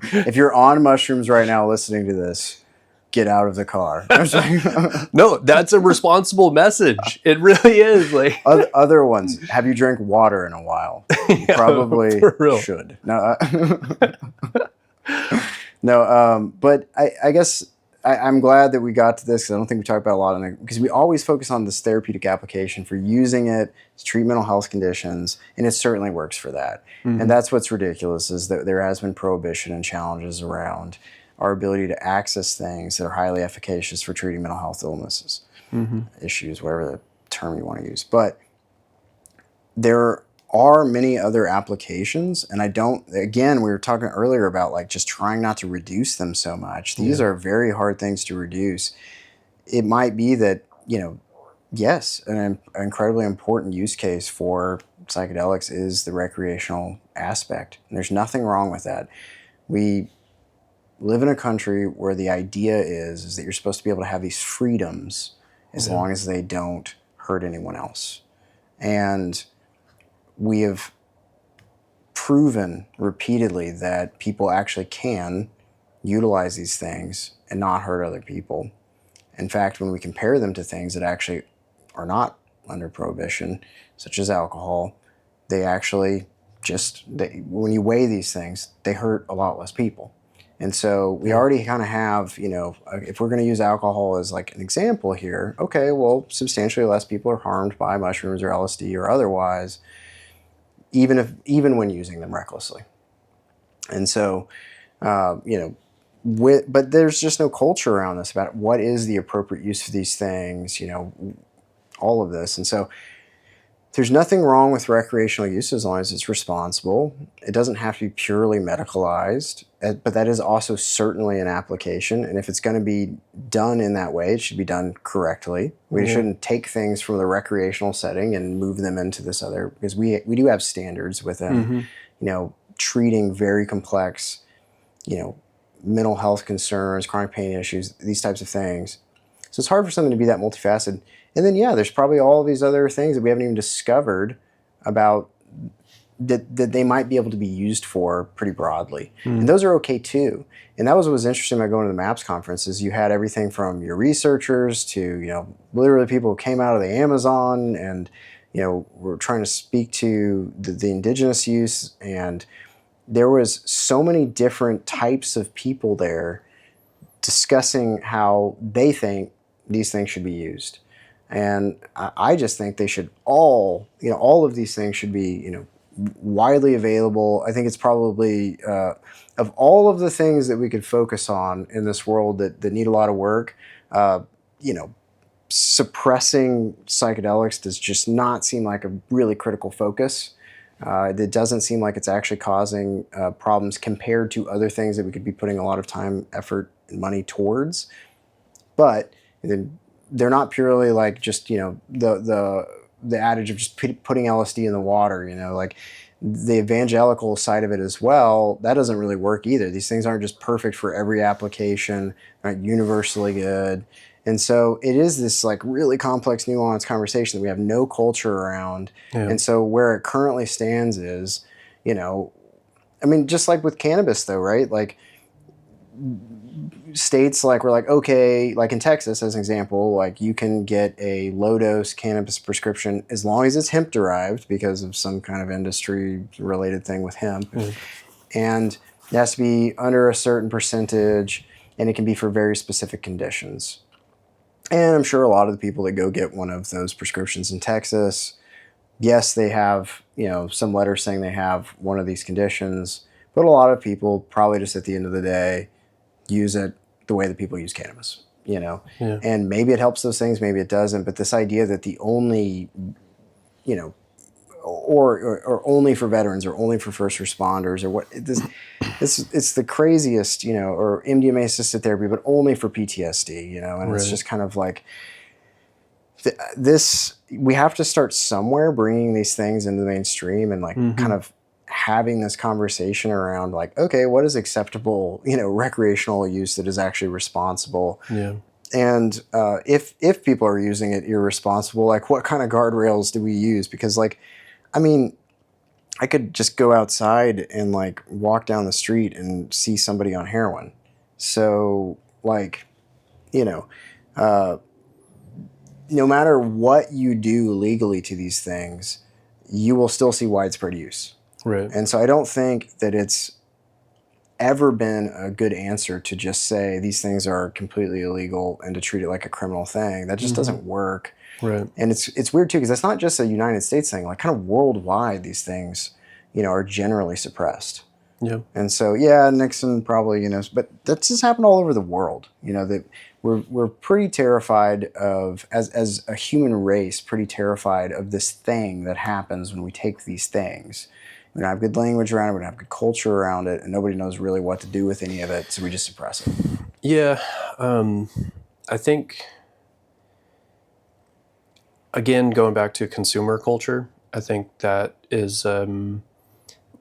If you're on mushrooms right now listening to this, get out of the car. No, that's a responsible message. It really is. Like other ones, have you drank water in a while? You probably should. No, but I guess I'm glad that we got to this, because I don't think we talked about a lot on it, because we always focus on this therapeutic application for using it to treat mental health conditions, and it certainly works for that. Mm-hmm. And that's what's ridiculous, is that there has been prohibition and challenges around our ability to access things that are highly efficacious for treating mental health illnesses, issues, whatever the term you want to use. But there are many other applications, and again, we were talking earlier about like just trying not to reduce them so much. These are very hard things to reduce. It might be that, you know, yes, an incredibly important use case for psychedelics is the recreational aspect. And there's nothing wrong with that. We live in a country where the idea is that you're supposed to be able to have these freedoms as long as they don't hurt anyone else. And we have proven repeatedly that people actually can utilize these things and not hurt other people. In fact, when we compare them to things that actually are not under prohibition, such as alcohol, they actually when you weigh these things, they hurt a lot less people. And so we already kind of have, you know, if we're going to use alcohol as like an example here, okay, well, substantially less people are harmed by mushrooms or LSD or otherwise, even when using them recklessly. And so, you know, but there's just no culture around this about what is the appropriate use for these things. You know, all of this. And so there's nothing wrong with recreational use as long as it's responsible. It doesn't have to be purely medicalized, but that is also certainly an application. And if it's going to be done in that way, it should be done correctly. We shouldn't take things from the recreational setting and move them into this other, because we do have standards within, treating very complex, mental health concerns, chronic pain issues, these types of things. So it's hard for something to be that multifaceted. And then, there's probably all these other things that we haven't even discovered about that they might be able to be used for pretty broadly. And those are okay too. And that was what was interesting about going to the MAPS conferences. You had everything from your researchers to, literally people who came out of the Amazon and, were trying to speak to the indigenous use. And there was so many different types of people there discussing how they think these things should be used. And I just think they should all of these things should be, widely available. I think it's probably, of all of the things that we could focus on in this world that need a lot of work, suppressing psychedelics does just not seem like a really critical focus. It doesn't seem like it's actually causing problems compared to other things that we could be putting a lot of time, effort, and money towards. But they're not purely like just, the adage of just putting LSD in the water, like the evangelical side of it as well, that doesn't really work either. These things aren't just perfect for every application, aren't universally good. And so it is this like really complex, nuanced conversation that we have no culture around. Yeah. And so where it currently stands is, just like with cannabis though, right? Like states we're like, okay, like in Texas as an example, like you can get a low dose cannabis prescription as long as it's hemp derived because of some kind of industry related thing with hemp. And it has to be under a certain percentage and it can be for very specific conditions. And I'm sure a lot of the people that go get one of those prescriptions in Texas, yes, they have, some letter saying they have one of these conditions, but a lot of people probably just at the end of the day use it the way that people use cannabis, and maybe it helps those things, maybe it doesn't. But this idea that the only, or only for veterans or only for first responders or what, it's the craziest, or MDMA assisted therapy, but only for PTSD, and It's just kind of like this, we have to start somewhere bringing these things into the mainstream and kind of having this conversation around like, okay, what is acceptable, recreational use that is actually responsible? Yeah. And if people are using it irresponsible, like what kind of guardrails do we use? Because I could just go outside and walk down the street and see somebody on heroin. So no matter what you do legally to these things, you will still see widespread use. Right. And so I don't think that it's ever been a good answer to just say these things are completely illegal and to treat it like a criminal thing. That just doesn't work. Right. And it's weird too, because that's not just a United States thing. Like kind of worldwide, these things, are generally suppressed. Yeah. And so Nixon probably, but that's just happened all over the world. That we're pretty terrified of, as a human race, pretty terrified of this thing that happens when we take these things. We don't have good language around it, we don't have good culture around it, and nobody knows really what to do with any of it, so we just suppress it. Yeah, I think, again, going back to consumer culture, I think that is a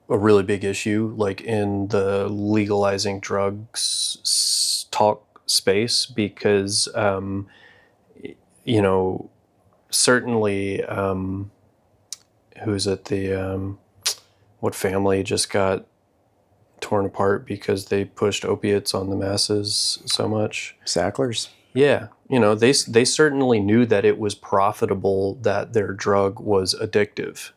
really big issue, like in the legalizing drugs talk space, because, certainly, who's at the... what family just got torn apart because they pushed opiates on the masses so much? Sacklers. Yeah. They certainly knew that it was profitable, that their drug was addictive.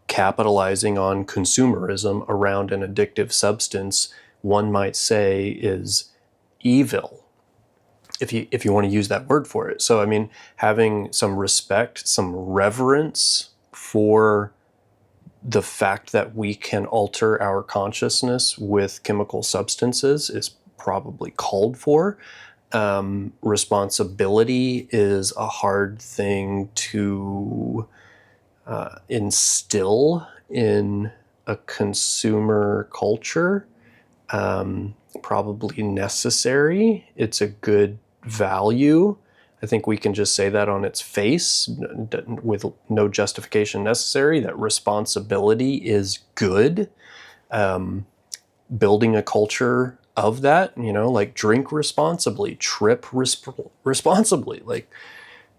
Capitalizing on consumerism around an addictive substance, one might say, is evil, if you want to use that word for it. So, having some respect, some reverence for the fact that we can alter our consciousness with chemical substances is probably called for. responsibility is a hard thing to instill in a consumer culture. Probably necessary. It's a good value. I think we can just say that on its face with no justification necessary, that responsibility is good. Building a culture of that, like drink responsibly, trip responsibly, like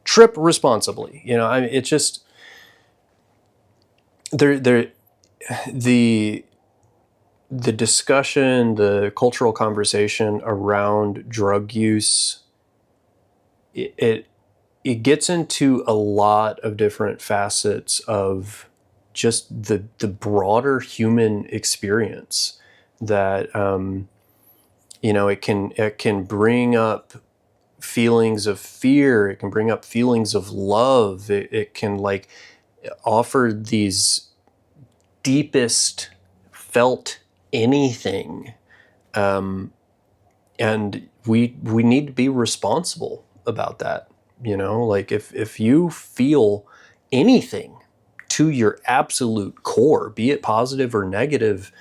trip responsibly. I mean, it's just the discussion, the cultural conversation around drug use, it gets into a lot of different facets of just the broader human experience that, it can bring up feelings of fear. It can bring up feelings of love. It can like offer these deepest felt anything. And we need to be responsible about that. Like if you feel anything to your absolute core, be it positive or negative,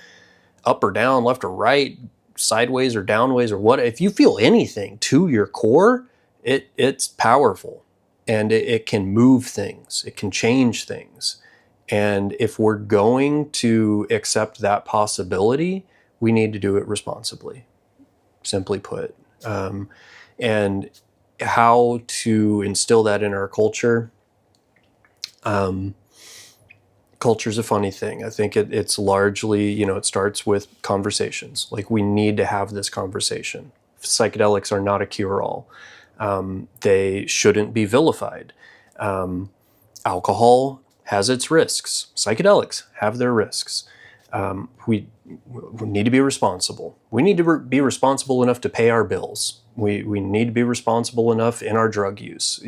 up or down, left or right, sideways or downways or what, if you feel anything to your core, it's powerful, and it can move things. It can change things. And if we're going to accept that possibility, we need to do it responsibly, simply put. And how to instill that in our culture. Culture's a funny thing. I think it's largely, it starts with conversations. Like, we need to have this conversation. Psychedelics are not a cure-all. They shouldn't be vilified. Alcohol has its risks. Psychedelics have their risks. We need to be responsible. We need to be responsible enough to pay our bills. We need to be responsible enough in our drug use.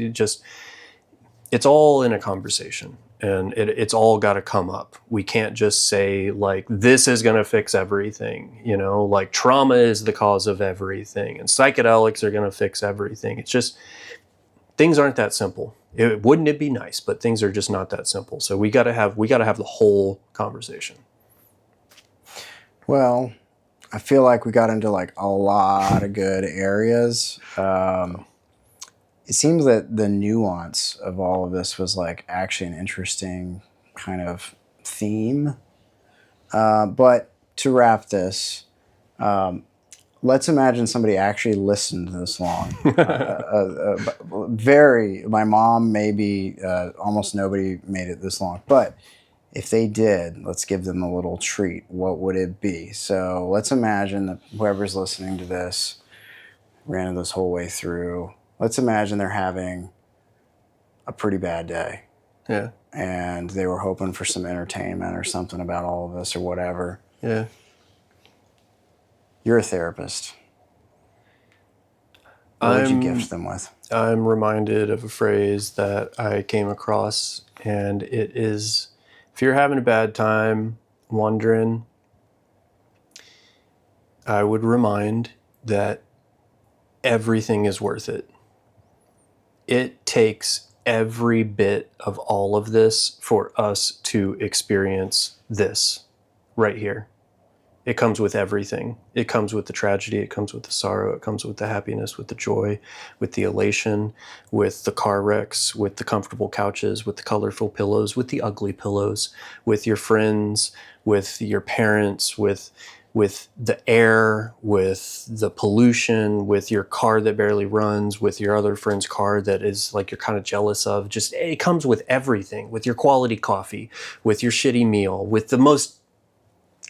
It's all in a conversation, and it's all got to come up. We can't just say, like, this is going to fix everything, like trauma is the cause of everything and psychedelics are going to fix everything. It's just, things aren't that simple. Wouldn't it be nice? But things are just not that simple. So we got to have the whole conversation. Well, I feel like we got into like a lot of good areas. It seems that the nuance of all of this was like actually an interesting kind of theme. But to wrap this, let's imagine somebody actually listened this long. My mom, maybe almost nobody made it this long. But if they did, let's give them a little treat. What would it be? So let's imagine that whoever's listening to this ran this whole way through. Let's imagine they're having a pretty bad day. Yeah. And they were hoping for some entertainment or something about all of this or whatever. Yeah. You're a therapist. What would you gift them with? I'm reminded of a phrase that I came across, and it is, if you're having a bad time wondering, I would remind that everything is worth it. It takes every bit of all of this for us to experience this right here. It comes with everything. It comes with the tragedy. It comes with the sorrow. It comes with the happiness, with the joy, with the elation, with the car wrecks, with the comfortable couches, with the colorful pillows, with the ugly pillows, with your friends, with your parents, with the air, with the pollution, with your car that barely runs, with your other friend's car that is like you're kind of jealous of. Just, it comes with everything, with your quality coffee, with your shitty meal, with the most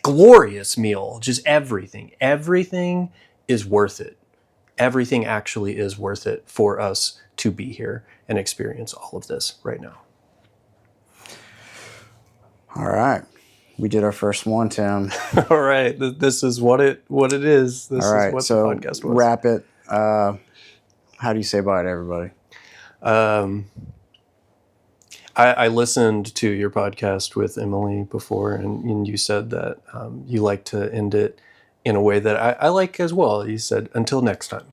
glorious meal, just everything. Everything is worth it. Everything actually is worth it for us to be here and experience all of this right now. All right. We did our first one, Tim. All right. This is what it is. This all right, is what so the podcast was. Wrap it. How do you say bye to everybody? I listened to your podcast with Emily before, and you said that you like to end it in a way that I like as well. You said, until next time.